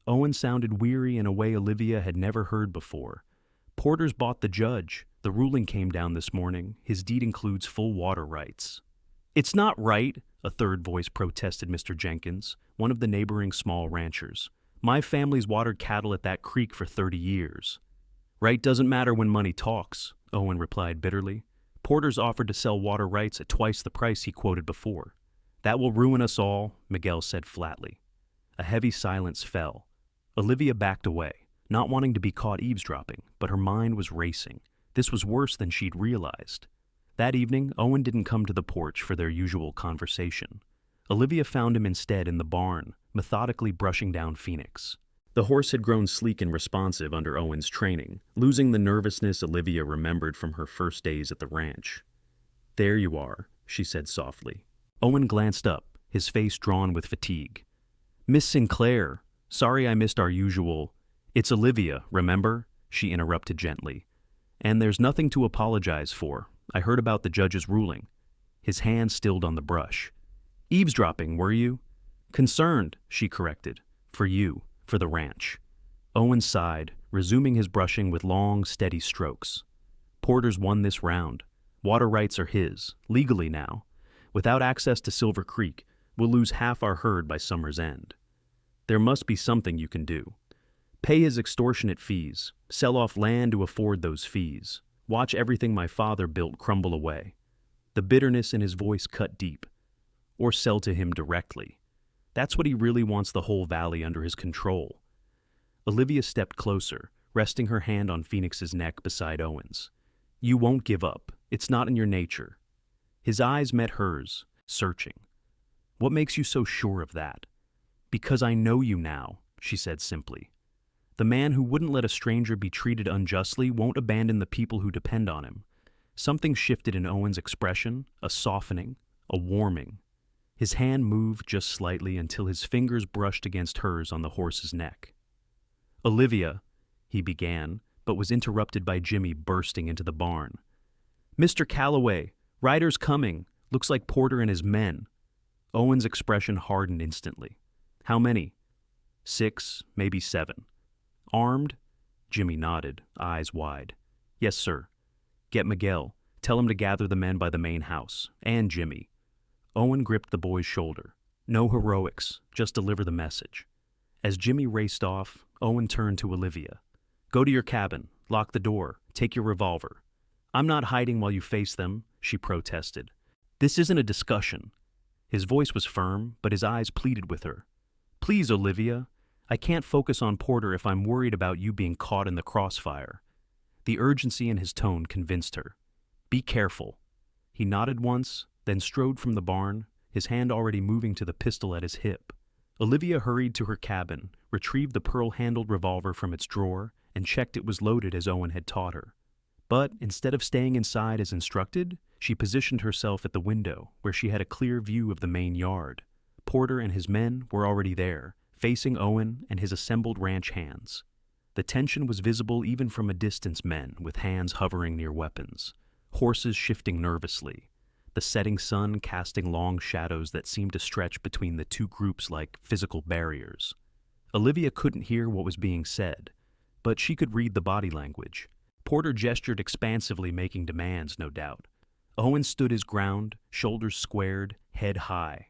Owen sounded weary in a way Olivia had never heard before. "Porter's bought the judge. The ruling came down this morning. His deed includes full water rights." "It's not right," a third voice protested. Mr. Jenkins, one of the neighboring small ranchers. "My family's watered cattle at that creek for 30 years. "Right doesn't matter when money talks," Owen replied bitterly. "Porter's offered to sell water rights at twice the price he quoted before." "That will ruin us all," Miguel said flatly. A heavy silence fell. Olivia backed away, not wanting to be caught eavesdropping, but her mind was racing. This was worse than she'd realized. That evening, Owen didn't come to the porch for their usual conversation. Olivia found him instead in the barn, methodically brushing down Phoenix. The horse had grown sleek and responsive under Owen's training, losing the nervousness Olivia remembered from her first days at the ranch. "There you are," she said softly. Owen glanced up, his face drawn with fatigue. "Miss Sinclair, sorry I missed our usual—" "It's Olivia, remember?" she interrupted gently. "And there's nothing to apologize for. I heard about the judge's ruling." His hand stilled on the brush. "Eavesdropping, were you?" "Concerned," she corrected. "For you, for the ranch." Owen sighed, resuming his brushing with long, steady strokes. "Porter's won this round. Water rights are his, legally now. Without access to Silver Creek, we'll lose half our herd by summer's end. There must be something you can do. Pay his extortionate fees, sell off land to afford those fees. Watch everything my father built crumble away." The bitterness in his voice cut deep. "Or sell to him directly. That's what he really wants, the whole valley under his control." Olivia stepped closer, resting her hand on Phoenix's neck beside Owen's. "You won't give up. It's not in your nature." His eyes met hers, searching. "What makes you so sure of that?" "Because I know you now," she said simply. "The man who wouldn't let a stranger be treated unjustly won't abandon the people who depend on him." Something shifted in Owen's expression, a softening, a warming. His hand moved just slightly until his fingers brushed against hers on the horse's neck. "Olivia," he began, but was interrupted by Jimmy bursting into the barn. "Mr. Calloway, riders coming. Looks like Porter and his men." Owen's expression hardened instantly. "How many?" "6, maybe 7. "Armed?" Jimmy nodded, eyes wide. "Yes, sir." "Get Miguel. Tell him to gather the men by the main house. And Jimmy." Owen gripped the boy's shoulder. "No heroics. Just deliver the message." As Jimmy raced off, Owen turned to Olivia. "Go to your cabin. Lock the door. Take your revolver." "I'm not hiding while you face them," she protested. "This isn't a discussion." His voice was firm, but his eyes pleaded with her. "Please, Olivia. I can't focus on Porter if I'm worried about you being caught in the crossfire." The urgency in his tone convinced her. "Be careful." He nodded once, then strode from the barn, his hand already moving to the pistol at his hip. Olivia hurried to her cabin, retrieved the pearl-handled revolver from its drawer, and checked it was loaded as Owen had taught her. But instead of staying inside as instructed, she positioned herself at the window, where she had a clear view of the main yard. Porter and his men were already there, facing Owen and his assembled ranch hands. The tension was visible even from a distance, men with hands hovering near weapons, horses shifting nervously, the setting sun casting long shadows that seemed to stretch between the two groups like physical barriers. Olivia couldn't hear what was being said, but she could read the body language. Porter gestured expansively, making demands, no doubt. Owen stood his ground, shoulders squared, head high.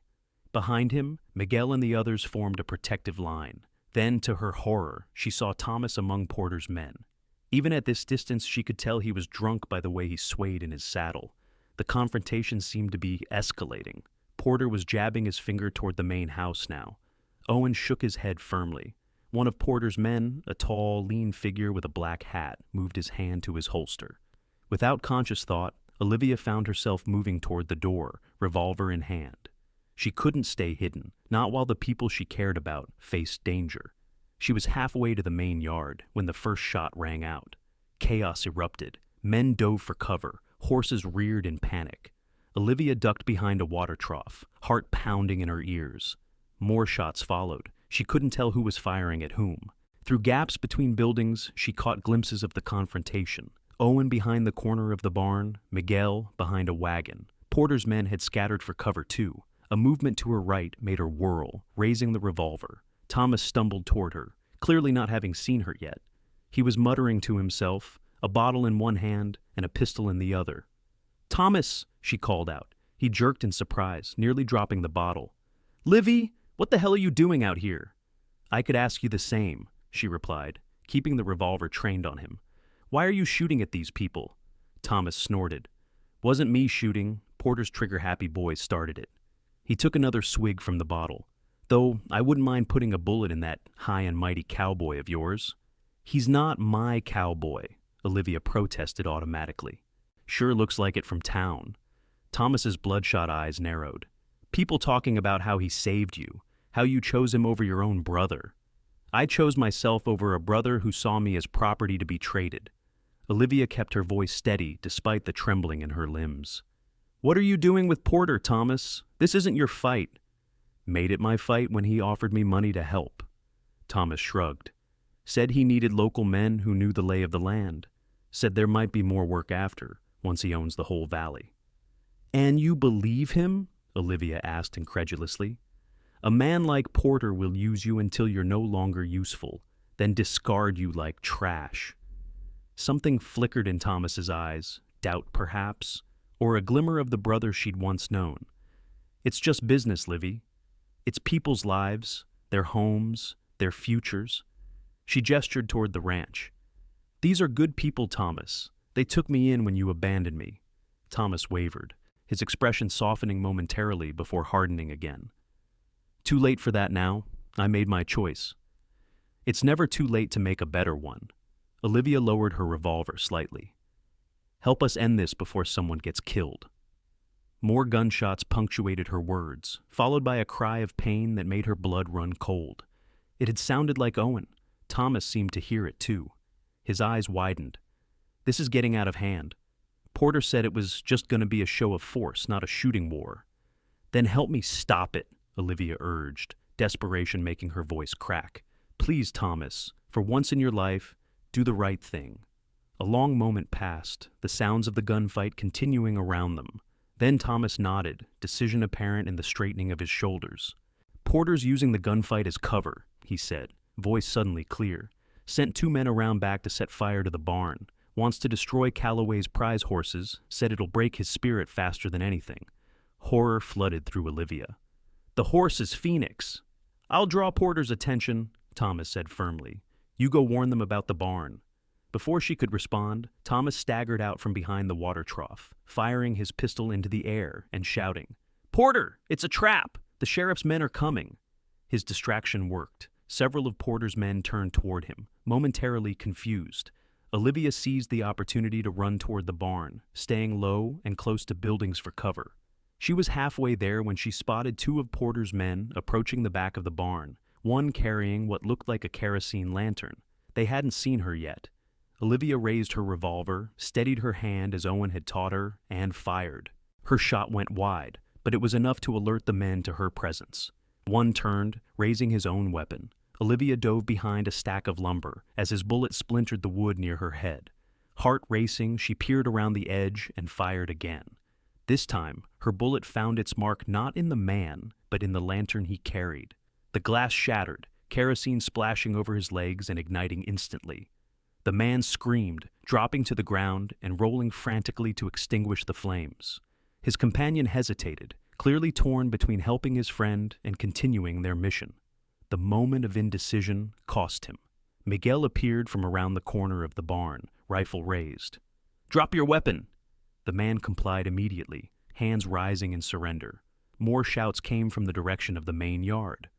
Behind him, Miguel and the others formed a protective line. Then, to her horror, she saw Thomas among Porter's men. Even at this distance, she could tell he was drunk by the way he swayed in his saddle. The confrontation seemed to be escalating. Porter was jabbing his finger toward the main house now. Owen shook his head firmly. One of Porter's men, a tall, lean figure with a black hat, moved his hand to his holster. Without conscious thought, Olivia found herself moving toward the door, revolver in hand. She couldn't stay hidden, not while the people she cared about faced danger. She was halfway to the main yard when the first shot rang out. Chaos erupted. Men dove for cover. Horses reared in panic. Olivia ducked behind a water trough, heart pounding in her ears. More shots followed. She couldn't tell who was firing at whom. Through gaps between buildings, she caught glimpses of the confrontation. Owen behind the corner of the barn, Miguel behind a wagon. Porter's men had scattered for cover too. A movement to her right made her whirl, raising the revolver. Thomas stumbled toward her, clearly not having seen her yet. He was muttering to himself, a bottle in one hand and a pistol in the other. "Thomas!" she called out. He jerked in surprise, nearly dropping the bottle. "Livy, what the hell are you doing out here?" "I could ask you the same," she replied, keeping the revolver trained on him. "Why are you shooting at these people?" Thomas snorted. "Wasn't me shooting. Porter's trigger-happy boys started it." He took another swig from the bottle. "Though I wouldn't mind putting a bullet in that high and mighty cowboy of yours." "He's not my cowboy," Olivia protested automatically. "Sure looks like it from town." Thomas's bloodshot eyes narrowed. "People talking about how he saved you, how you chose him over your own brother. I chose myself over a brother who saw me as property to be traded." Olivia kept her voice steady despite the trembling in her limbs. "What are you doing with Porter, Thomas? This isn't your fight." "Made it my fight when he offered me money to help." Thomas shrugged. "Said he needed local men who knew the lay of the land. Said there might be more work after, once he owns the whole valley." "And you believe him?" Olivia asked incredulously. "A man like Porter will use you until you're no longer useful, then discard you like trash." Something flickered in Thomas's eyes, doubt perhaps, or a glimmer of the brother she'd once known. "It's just business, Livy. It's people's lives, their homes, their futures." She gestured toward the ranch. "These are good people, Thomas. They took me in when you abandoned me." Thomas wavered, his expression softening momentarily before hardening again. "Too late for that now. I made my choice." "It's never too late to make a better one." Olivia lowered her revolver slightly. "Help us end this before someone gets killed." More gunshots punctuated her words, followed by a cry of pain that made her blood run cold. It had sounded like Owen. Thomas seemed to hear it too. His eyes widened. "This is getting out of hand. Porter said it was just going to be a show of force, not a shooting war." "Then help me stop it," Olivia urged, desperation making her voice crack. "Please, Thomas, for once in your life, do the right thing." A long moment passed, the sounds of the gunfight continuing around them. Then Thomas nodded, decision apparent in the straightening of his shoulders. "Porter's using the gunfight as cover," he said, voice suddenly clear. "Sent 2 men around back to set fire to the barn. Wants to destroy Calloway's prize horses, said it'll break his spirit faster than anything." Horror flooded through Olivia. "The horse is Phoenix." "I'll draw Porter's attention," Thomas said firmly. "You go warn them about the barn." Before she could respond, Thomas staggered out from behind the water trough, firing his pistol into the air and shouting, "Porter, it's a trap! The sheriff's men are coming." His distraction worked. Several of Porter's men turned toward him, momentarily confused. Olivia seized the opportunity to run toward the barn, staying low and close to buildings for cover. She was halfway there when she spotted two of Porter's men approaching the back of the barn, one carrying what looked like a kerosene lantern. They hadn't seen her yet. Olivia raised her revolver, steadied her hand as Owen had taught her, and fired. Her shot went wide, but it was enough to alert the men to her presence. One turned, raising his own weapon. Olivia dove behind a stack of lumber as his bullet splintered the wood near her head. Heart racing, she peered around the edge and fired again. This time, her bullet found its mark not in the man, but in the lantern he carried. The glass shattered, kerosene splashing over his legs and igniting instantly. The man screamed, dropping to the ground and rolling frantically to extinguish the flames. His companion hesitated, clearly torn between helping his friend and continuing their mission. The moment of indecision cost him. Miguel appeared from around the corner of the barn, rifle raised. "Drop your weapon!" The man complied immediately, hands rising in surrender. More shouts came from the direction of the main yard.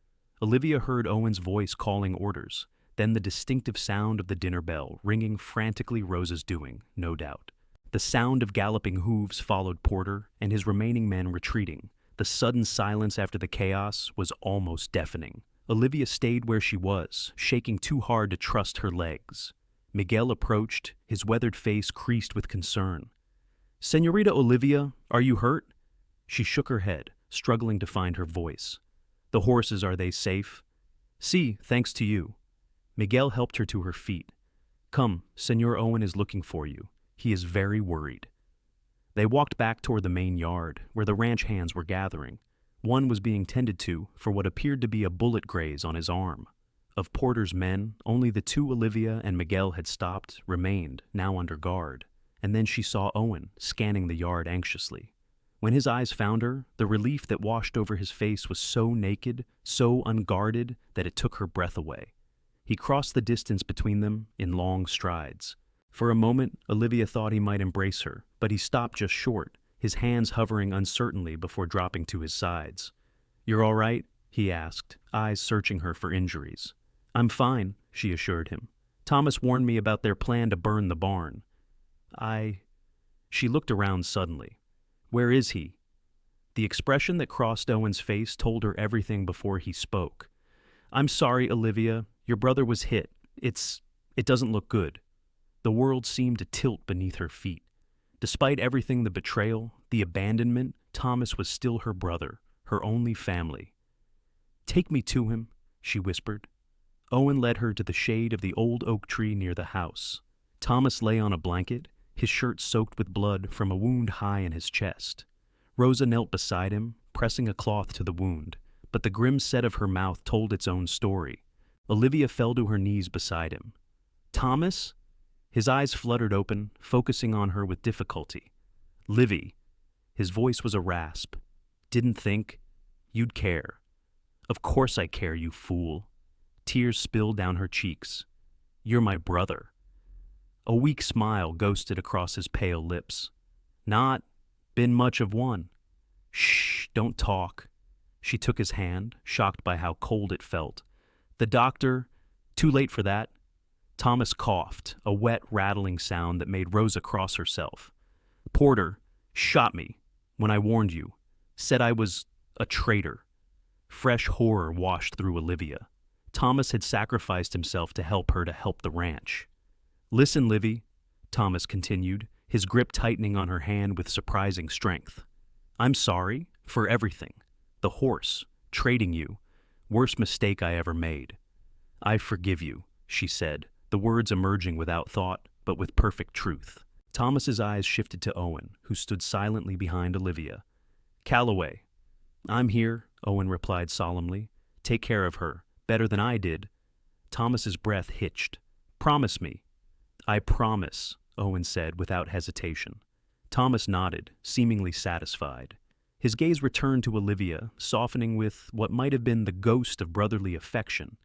Olivia heard Owen's voice calling orders, then the distinctive sound of the dinner bell ringing frantically Rosa's doing, no doubt. The sound of galloping hooves followed Porter and his remaining men retreating. The sudden silence after the chaos was almost deafening. Olivia stayed where she was, shaking too hard to trust her legs. Miguel approached, his weathered face creased with concern. "Señorita Olivia, are you hurt?" She shook her head, struggling to find her voice. "The horses, are they safe?" "Si, thanks to you." Miguel helped her to her feet. "Come, Señor Owen is looking for you. He is very worried." They walked back toward the main yard, where the ranch hands were gathering. One was being tended to for what appeared to be a bullet graze on his arm. Of Porter's men, only the two Olivia and Miguel had stopped, remained, now under guard. And then she saw Owen, scanning the yard anxiously. When his eyes found her, the relief that washed over his face was so naked, so unguarded, that it took her breath away. He crossed the distance between them in long strides. For a moment, Olivia thought he might embrace her, but he stopped just short, his hands hovering uncertainly before dropping to his sides. "You're all right?" he asked, eyes searching her for injuries. "I'm fine," she assured him. "Thomas warned me about their plan to burn the barn." She looked around suddenly. "Where is he?" The expression that crossed Owen's face told her everything before he spoke. "I'm sorry, Olivia. Your brother was hit. It doesn't look good." The world seemed to tilt beneath her feet. Despite everything, the betrayal, the abandonment, Thomas was still her brother, her only family. "Take me to him," she whispered. Owen led her to the shade of the old oak tree near the house. Thomas lay on a blanket, his shirt soaked with blood from a wound high in his chest. Rosa knelt beside him, pressing a cloth to the wound, but the grim set of her mouth told its own story. Olivia fell to her knees beside him. "Thomas?" His eyes fluttered open, focusing on her with difficulty. "Livy." His voice was a rasp. "Didn't think you'd care." "Of course I care, you fool." Tears spilled down her cheeks. "You're my brother." A weak smile ghosted across his pale lips. "Not been much of one." "Shh, don't talk." She took his hand, shocked by how cold it felt. "The doctor, too late for that." Thomas coughed, a wet, rattling sound that made Rosa cross herself. "Porter shot me when I warned you. Said I was a traitor." Fresh horror washed through Olivia. Thomas had sacrificed himself to help her to help the ranch. "Listen, Livy," Thomas continued, his grip tightening on her hand with surprising strength. "I'm sorry for everything. The horse, trading you. Worst mistake I ever made. I forgive you," she said, the words emerging without thought, but with perfect truth. Thomas's eyes shifted to Owen, who stood silently behind Olivia. "Calloway." "I'm here," Owen replied solemnly. "Take care of her, better than I did." Thomas's breath hitched. "Promise me." "I promise," Owen said without hesitation. Thomas nodded, seemingly satisfied. His gaze returned to Olivia, softening with what might have been the ghost of brotherly affection.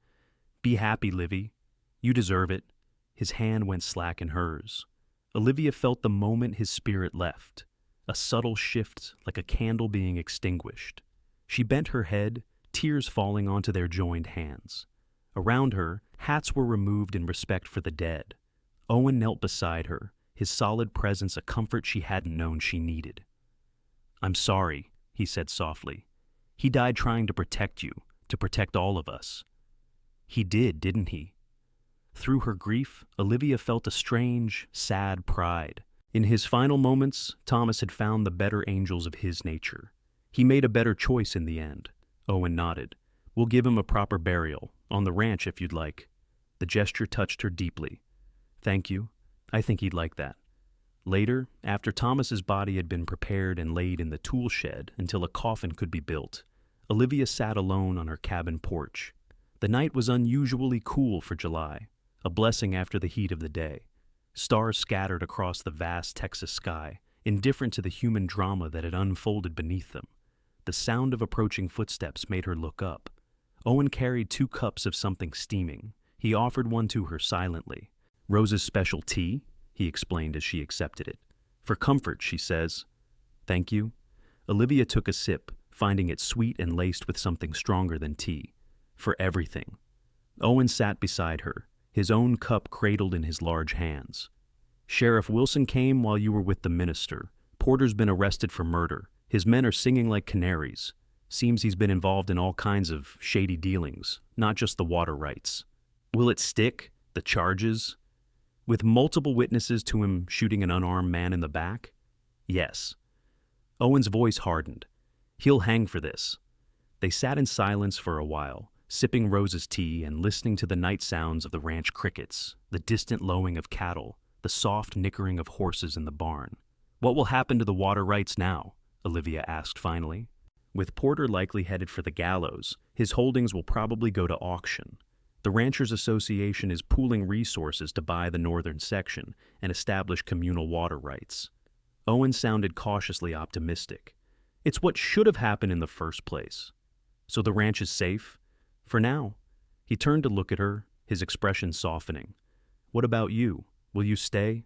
"Be happy, Livy. You deserve it." His hand went slack in hers. Olivia felt the moment his spirit left. a subtle shift like a candle being extinguished. She bent her head, tears falling onto their joined hands. Around her, hats were removed in respect for the dead. Owen knelt beside her, his solid presence a comfort she hadn't known she needed. "I'm sorry," he said softly. "He died trying to protect you, to protect all of us." "He did, didn't he?" Through her grief, Olivia felt a strange, sad pride. In his final moments, Thomas had found the better angels of his nature. He made a better choice in the end. Owen nodded. "We'll give him a proper burial, on the ranch if you'd like." The gesture touched her deeply. "Thank you. I think he'd like that." Later, after Thomas's body had been prepared and laid in the tool shed until a coffin could be built, Olivia sat alone on her cabin porch. The night was unusually cool for July, a blessing after the heat of the day. Stars scattered across the vast Texas sky, indifferent to the human drama that had unfolded beneath them. The sound of approaching footsteps made her look up. Owen carried 2 cups of something steaming. He offered one to her silently. "Rose's special tea," he explained as she accepted it. "For comfort," she says. "Thank you." Olivia took a sip, finding it sweet and laced with something stronger than tea. "For everything." Owen sat beside her, his own cup cradled in his large hands. "Sheriff Wilson came while you were with the minister. Porter's been arrested for murder. His men are singing like canaries. Seems he's been involved in all kinds of shady dealings, not just the water rights. Will it stick? The charges? With multiple witnesses to him shooting an unarmed man in the back? Yes." Owen's voice hardened. "He'll hang for this." They sat in silence for a while, sipping Rose's tea and listening to the night sounds of the ranch crickets, the distant lowing of cattle, the soft nickering of horses in the barn. "What will happen to the water rights now?" Olivia asked finally. "With Porter likely headed for the gallows, his holdings will probably go to auction. The Ranchers Association is pooling resources to buy the northern section and establish communal water rights." Owen sounded cautiously optimistic. "It's what should have happened in the first place." "So the ranch is safe?" "For now." He turned to look at her, his expression softening. "What about you? Will you stay?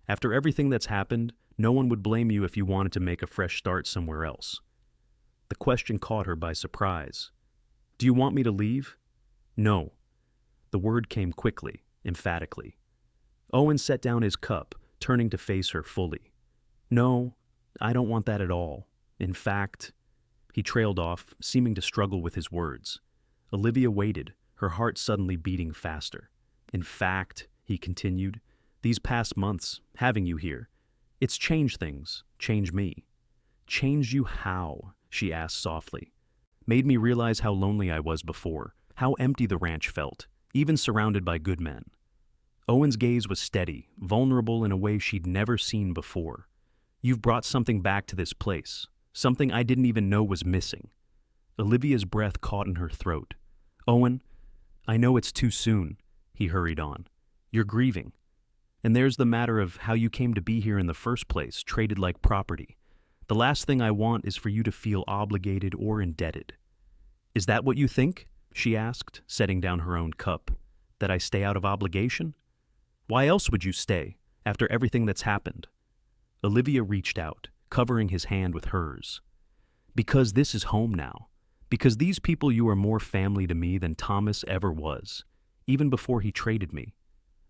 After everything that's happened, no one would blame you if you wanted to make a fresh start somewhere else." The question caught her by surprise. "Do you want me to leave?" "No." The word came quickly, emphatically. Owen set down his cup, turning to face her fully. "No, I don't want that at all. In fact..." He trailed off, seeming to struggle with his words. Olivia waited, her heart suddenly beating faster. "In fact," he continued, "these past months, having you here, it's changed things, changed me." "Changed you how?" she asked softly. "Made me realize how lonely I was before, how empty the ranch felt, even surrounded by good men." Owen's gaze was steady, vulnerable in a way she'd never seen before. "You've brought something back to this place, something I didn't even know was missing." Olivia's breath caught in her throat. "Owen, I know it's too soon," he hurried on. "You're grieving. And there's the matter of how you came to be here in the first place, traded like property. The last thing I want is for you to feel obligated or indebted." "Is that what you think?" she asked, setting down her own cup. "That I stay out of obligation? Why else would you stay, after everything that's happened?" Olivia reached out, covering his hand with hers. "Because this is home now. Because these people you are more family to me than Thomas ever was, even before he traded me."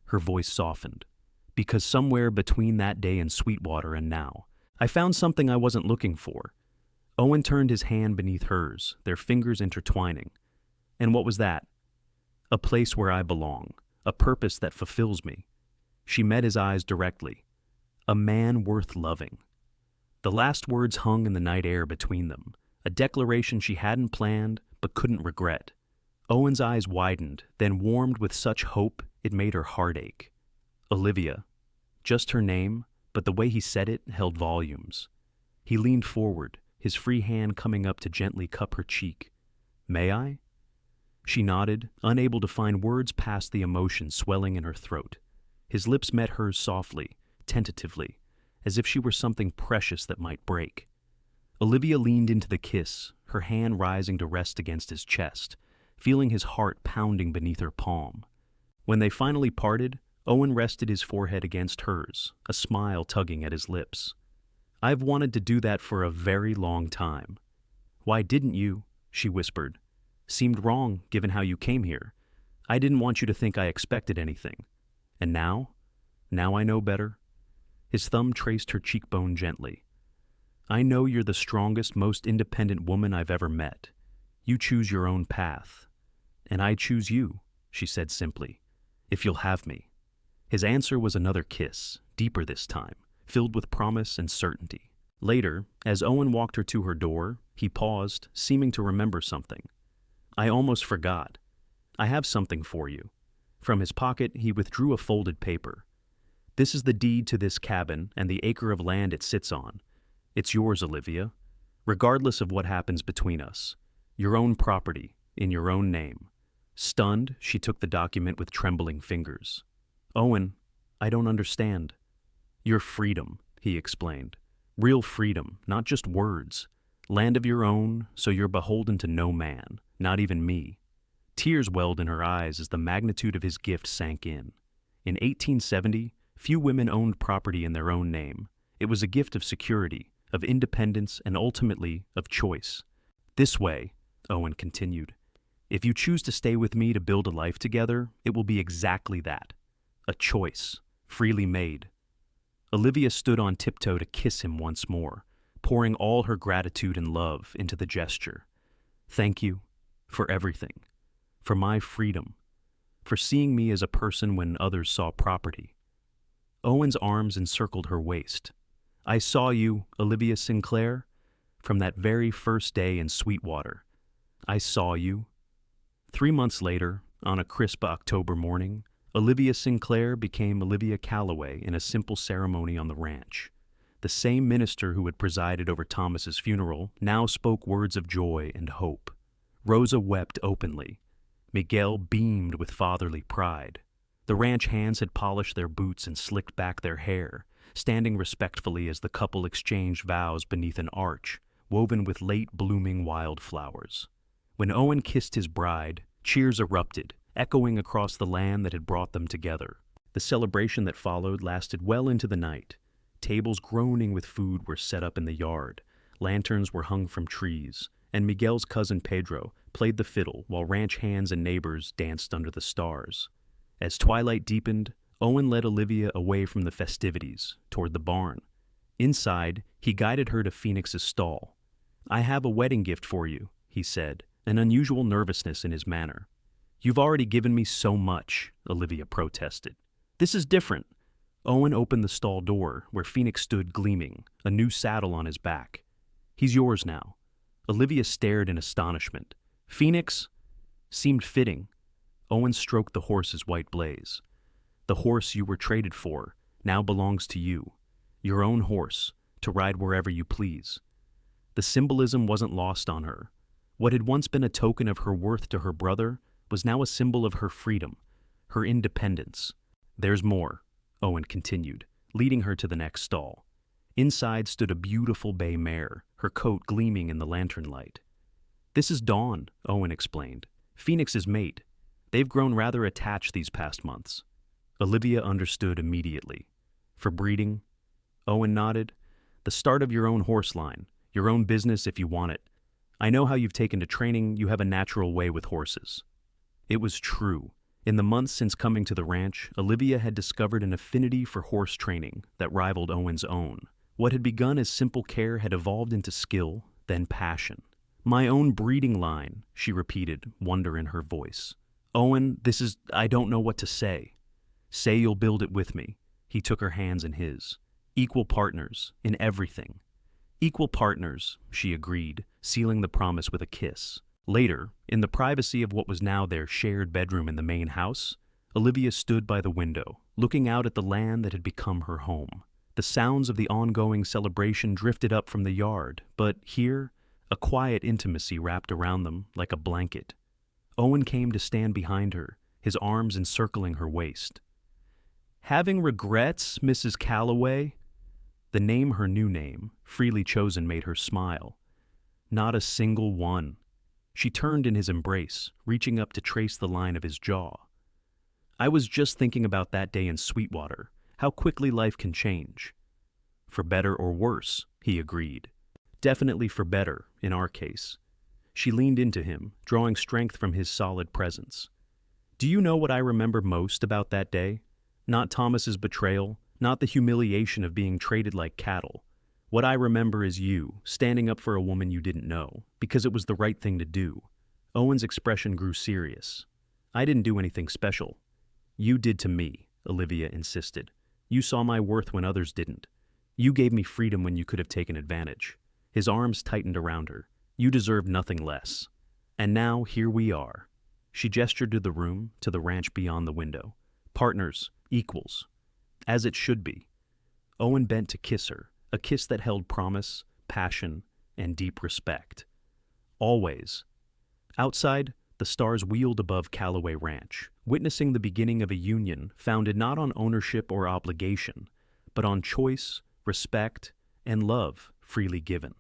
Her voice softened. "Because somewhere between that day in Sweetwater and now, I found something I wasn't looking for." Owen turned his hand beneath hers, their fingers intertwining. "And what was that?" "A place where I belong, a purpose that fulfills me." She met his eyes directly. "A man worth loving." The last words hung in the night air between them, a declaration she hadn't planned but couldn't regret. Owen's eyes widened, then warmed with such hope it made her heart ache. Olivia. Just her name, but the way he said it held volumes. He leaned forward, his free hand coming up to gently cup her cheek. "May I?" She nodded, unable to find words past the emotion swelling in her throat. His lips met hers softly, tentatively, as if she were something precious that might break. Olivia leaned into the kiss, her hand rising to rest against his chest, feeling his heart pounding beneath her palm. When they finally parted, Owen rested his forehead against hers, a smile tugging at his lips. I've wanted to do that for a very long time. Why didn't you? She whispered. Seemed wrong, given how you came here. I didn't want you to think I expected anything. And now? Now I know better. His thumb traced her cheekbone gently. I know you're the strongest, most independent woman I've ever met. You choose your own path. And I choose you, she said simply, if you'll have me. His answer was another kiss, deeper this time, filled with promise and certainty. Later, as Owen walked her to her door, he paused, seeming to remember something. I almost forgot. I have something for you. From his pocket, he withdrew a folded paper. This is the deed to this cabin and the acre of land it sits on. It's yours, Olivia, regardless of what happens between us. Your own property, in your own name. Stunned, she took the document with trembling fingers. Owen, I don't understand. Your freedom, he explained. Real freedom, not just words. Land of your own, so you're beholden to no man, not even me. Tears welled in her eyes as the magnitude of his gift sank in. In 1870, few women owned property in their own name. It was a gift of security, of independence, and ultimately, of choice. This way, Owen continued, if you choose to stay with me to build a life together, it will be exactly that. A choice, freely made. Olivia stood on tiptoe to kiss him once more, pouring all her gratitude and love into the gesture. Thank you for everything, for my freedom, for seeing me as a person when others saw property. Owen's arms encircled her waist. I saw you, Olivia Sinclair, from that very first day in Sweetwater. I saw you. 3 months later, on a crisp October morning, Olivia Sinclair became Olivia Calloway in a simple ceremony on the ranch. The same minister who had presided over Thomas's funeral now spoke words of joy and hope. Rosa wept openly. Miguel beamed with fatherly pride. The ranch hands had polished their boots and slicked back their hair, standing respectfully as the couple exchanged vows beneath an arch, woven with late-blooming wildflowers. When Owen kissed his bride, cheers erupted, echoing across the land that had brought them together. The celebration that followed lasted well into the night. Tables groaning with food were set up in the yard, lanterns were hung from trees, and Miguel's cousin Pedro played the fiddle while ranch hands and neighbors danced under the stars. As twilight deepened, Owen led Olivia away from the festivities, toward the barn. Inside, he guided her to Phoenix's stall. I have a wedding gift for you, he said, an unusual nervousness in his manner. You've already given me so much, Olivia protested. This is different. Owen opened the stall door, where Phoenix stood gleaming, a new saddle on his back. He's yours now. Olivia stared in astonishment. Phoenix? Seemed fitting. Owen stroked the horse's white blaze. The horse you were traded for now belongs to you. Your own horse, to ride wherever you please. The symbolism wasn't lost on her. What had once been a token of her worth to her brother was now a symbol of her freedom, her independence. There's more, Owen continued, leading her to the next stall. Inside stood a beautiful bay mare, her coat gleaming in the lantern light. This is Dawn, Owen explained, Phoenix's mate. They've grown rather attached these past months. Olivia understood immediately. For breeding? Owen nodded. The start of your own horse line, your own business if you want it. I know how you've taken to training, you have a natural way with horses. It was true. In the months since coming to the ranch, Olivia had discovered an affinity for horse training that rivaled Owen's own. What had begun as simple care had evolved into skill, then passion. My own breeding line, she repeated, wonder in her voice. Owen, I don't know what to say. Say you'll build it with me. He took her hands in his. Equal partners, in everything. Equal partners, she agreed, sealing the promise with a kiss. Later, in the privacy of what was now their shared bedroom in the main house, Olivia stood by the window, looking out at the land that had become her home. The sounds of the ongoing celebration drifted up from the yard, but here, a quiet intimacy wrapped around them like a blanket. Owen came to stand behind her, his arms encircling her waist. Having regrets, Mrs. Calloway? The name, her new name, freely chosen, made her smile. Not a single one. She turned in his embrace, reaching up to trace the line of his jaw. I was just thinking about that day in Sweetwater, how quickly life can change. For better or worse, he agreed. Definitely for better, in our case. She leaned into him, drawing strength from his solid presence. Do you know what I remember most about that day? Not Thomas's betrayal, not the humiliation of being traded like cattle. What I remember is you, standing up for a woman you didn't know, because it was the right thing to do. Owen's expression grew serious. I didn't do anything special. You did to me, Olivia insisted. You saw my worth when others didn't. You gave me freedom when you could have taken advantage. His arms tightened around her. You deserved nothing less. And now here we are. She gestured to the room, to the ranch beyond the window. Partners, equals. As it should be. Owen bent to kiss her, a kiss that held promise, passion, and deep respect. Always. Outside, the stars wheeled above Calloway Ranch, witnessing the beginning of a union founded not on ownership or obligation, but on choice, respect, and love freely given.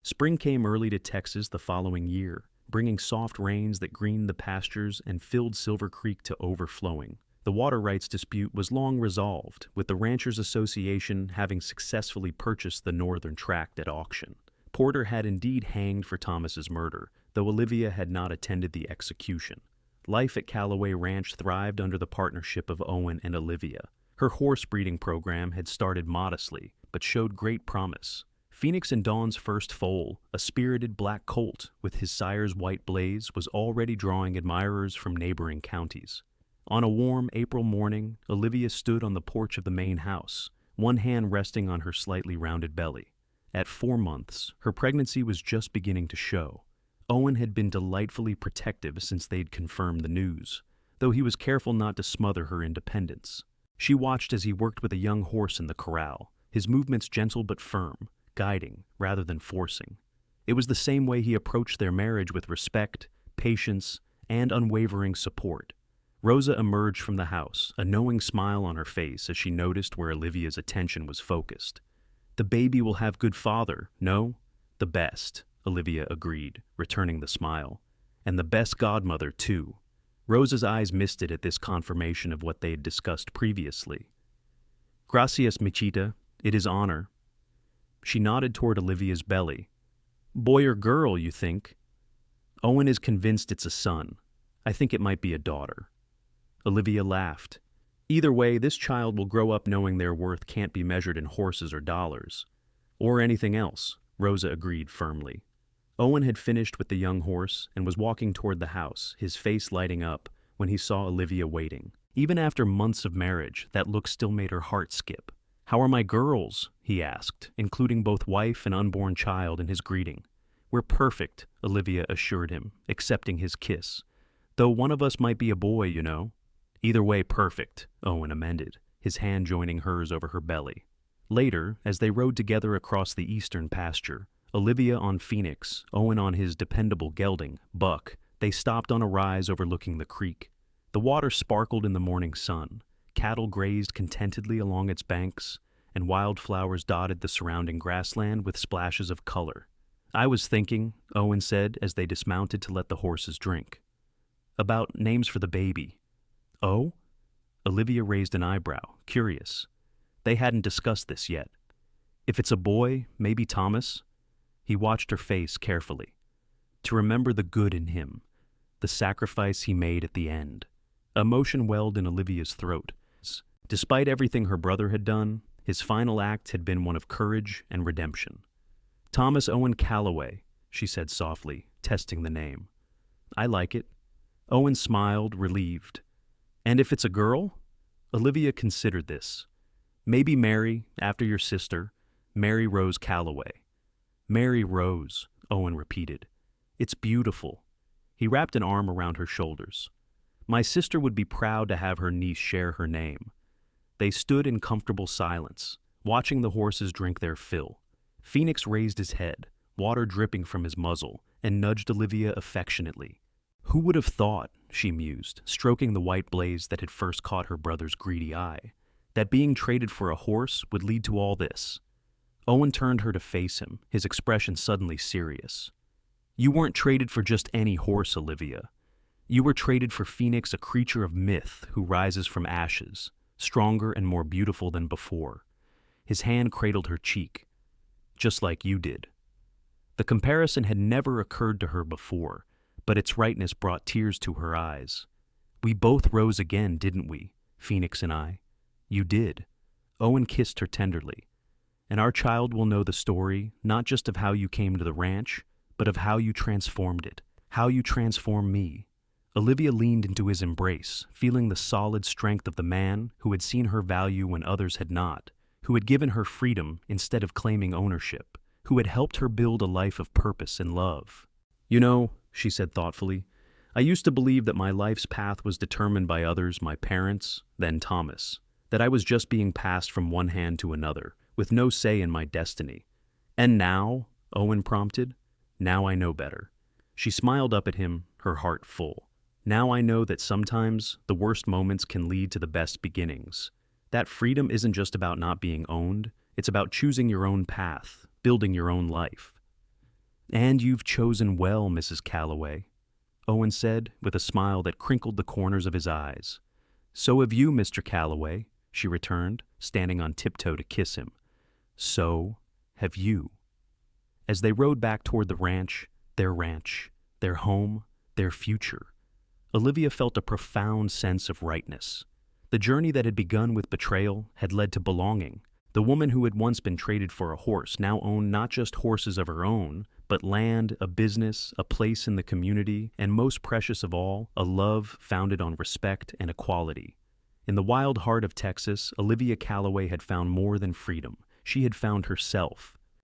Spring came early to Texas the following year, bringing soft rains that greened the pastures and filled Silver Creek to overflowing. The water rights dispute was long resolved, with the Ranchers Association having successfully purchased the northern tract at auction. Porter had indeed hanged for Thomas's murder, though Olivia had not attended the execution. Life at Calloway Ranch thrived under the partnership of Owen and Olivia. Her horse breeding program had started modestly, but showed great promise. Phoenix and Dawn's first foal, a spirited black colt with his sire's white blaze, was already drawing admirers from neighboring counties. On a warm April morning, Olivia stood on the porch of the main house, one hand resting on her slightly rounded belly. At 4 months, her pregnancy was just beginning to show. Owen had been delightfully protective since they'd confirmed the news, though he was careful not to smother her independence. She watched as he worked with a young horse in the corral, his movements gentle but firm, guiding rather than forcing. It was the same way he approached their marriage, with respect, patience, and unwavering support. Rosa emerged from the house, a knowing smile on her face as she noticed where Olivia's attention was focused. The baby will have good father, no? The best, Olivia agreed, returning the smile. And the best godmother, too. Rosa's eyes misted at this confirmation of what they had discussed previously. Gracias, Michita. It is honor. She nodded toward Olivia's belly. Boy or girl, you think? Owen is convinced it's a son. I think it might be a daughter. Olivia laughed. Either way, this child will grow up knowing their worth can't be measured in horses or dollars. Or anything else, Rosa agreed firmly. Owen had finished with the young horse and was walking toward the house, his face lighting up, when he saw Olivia waiting. Even after months of marriage, that look still made her heart skip. How are my girls? He asked, including both wife and unborn child in his greeting. We're perfect, Olivia assured him, accepting his kiss. Though one of us might be a boy, you know. Either way, perfect, Owen amended, his hand joining hers over her belly. Later, as they rode together across the eastern pasture, Olivia on Phoenix, Owen on his dependable gelding, Buck, they stopped on a rise overlooking the creek. The water sparkled in the morning sun. Cattle grazed contentedly along its banks, and wildflowers dotted the surrounding grassland with splashes of color. I was thinking, Owen said as they dismounted to let the horses drink. About names for the baby. Oh? Olivia raised an eyebrow, curious. They hadn't discussed this yet. If it's a boy, maybe Thomas? He watched her face carefully. To remember the good in him, the sacrifice he made at the end. Emotion welled in Olivia's throat. Despite everything her brother had done, his final act had been one of courage and redemption. Thomas Owen Calloway, she said softly, testing the name. I like it. Owen smiled, relieved. And if it's a girl? Olivia considered this. Maybe Mary, after your sister, Mary Rose Calloway. Mary Rose, Owen repeated. It's beautiful. He wrapped an arm around her shoulders. My sister would be proud to have her niece share her name. They stood in comfortable silence, watching the horses drink their fill. Phoenix raised his head, water dripping from his muzzle, and nudged Olivia affectionately. Who would have thought, she mused, stroking the white blaze that had first caught her brother's greedy eye, that being traded for a horse would lead to all this? Owen turned her to face him, his expression suddenly serious. You weren't traded for just any horse, Olivia. You were traded for Phoenix, a creature of myth who rises from ashes, stronger and more beautiful than before. His hand cradled her cheek. Just like you did. The comparison had never occurred to her before, but its rightness brought tears to her eyes. We both rose again, didn't we, Phoenix and I? You did. Owen kissed her tenderly. And our child will know the story, not just of how you came to the ranch, but of how you transformed it, how you transformed me. Olivia leaned into his embrace, feeling the solid strength of the man who had seen her value when others had not, who had given her freedom instead of claiming ownership, who had helped her build a life of purpose and love. You know, she said thoughtfully, I used to believe that my life's path was determined by others, my parents, then Thomas, that I was just being passed from one hand to another, with no say in my destiny. And now, Owen prompted, now I know better. She smiled up at him, her heart full. Now I know that sometimes the worst moments can lead to the best beginnings. That freedom isn't just about not being owned, it's about choosing your own path, building your own life. And you've chosen well, Mrs. Calloway, Owen said, with a smile that crinkled the corners of his eyes. So have you, Mr. Calloway, she returned, standing on tiptoe to kiss him. So have you. As they rode back toward the ranch, their home, their future, Olivia felt a profound sense of rightness. The journey that had begun with betrayal had led to belonging. The woman who had once been traded for a horse now owned not just horses of her own, but land, a business, a place in the community, and most precious of all, a love founded on respect and equality. In the wild heart of Texas, Olivia Calloway had found more than freedom. She had found herself,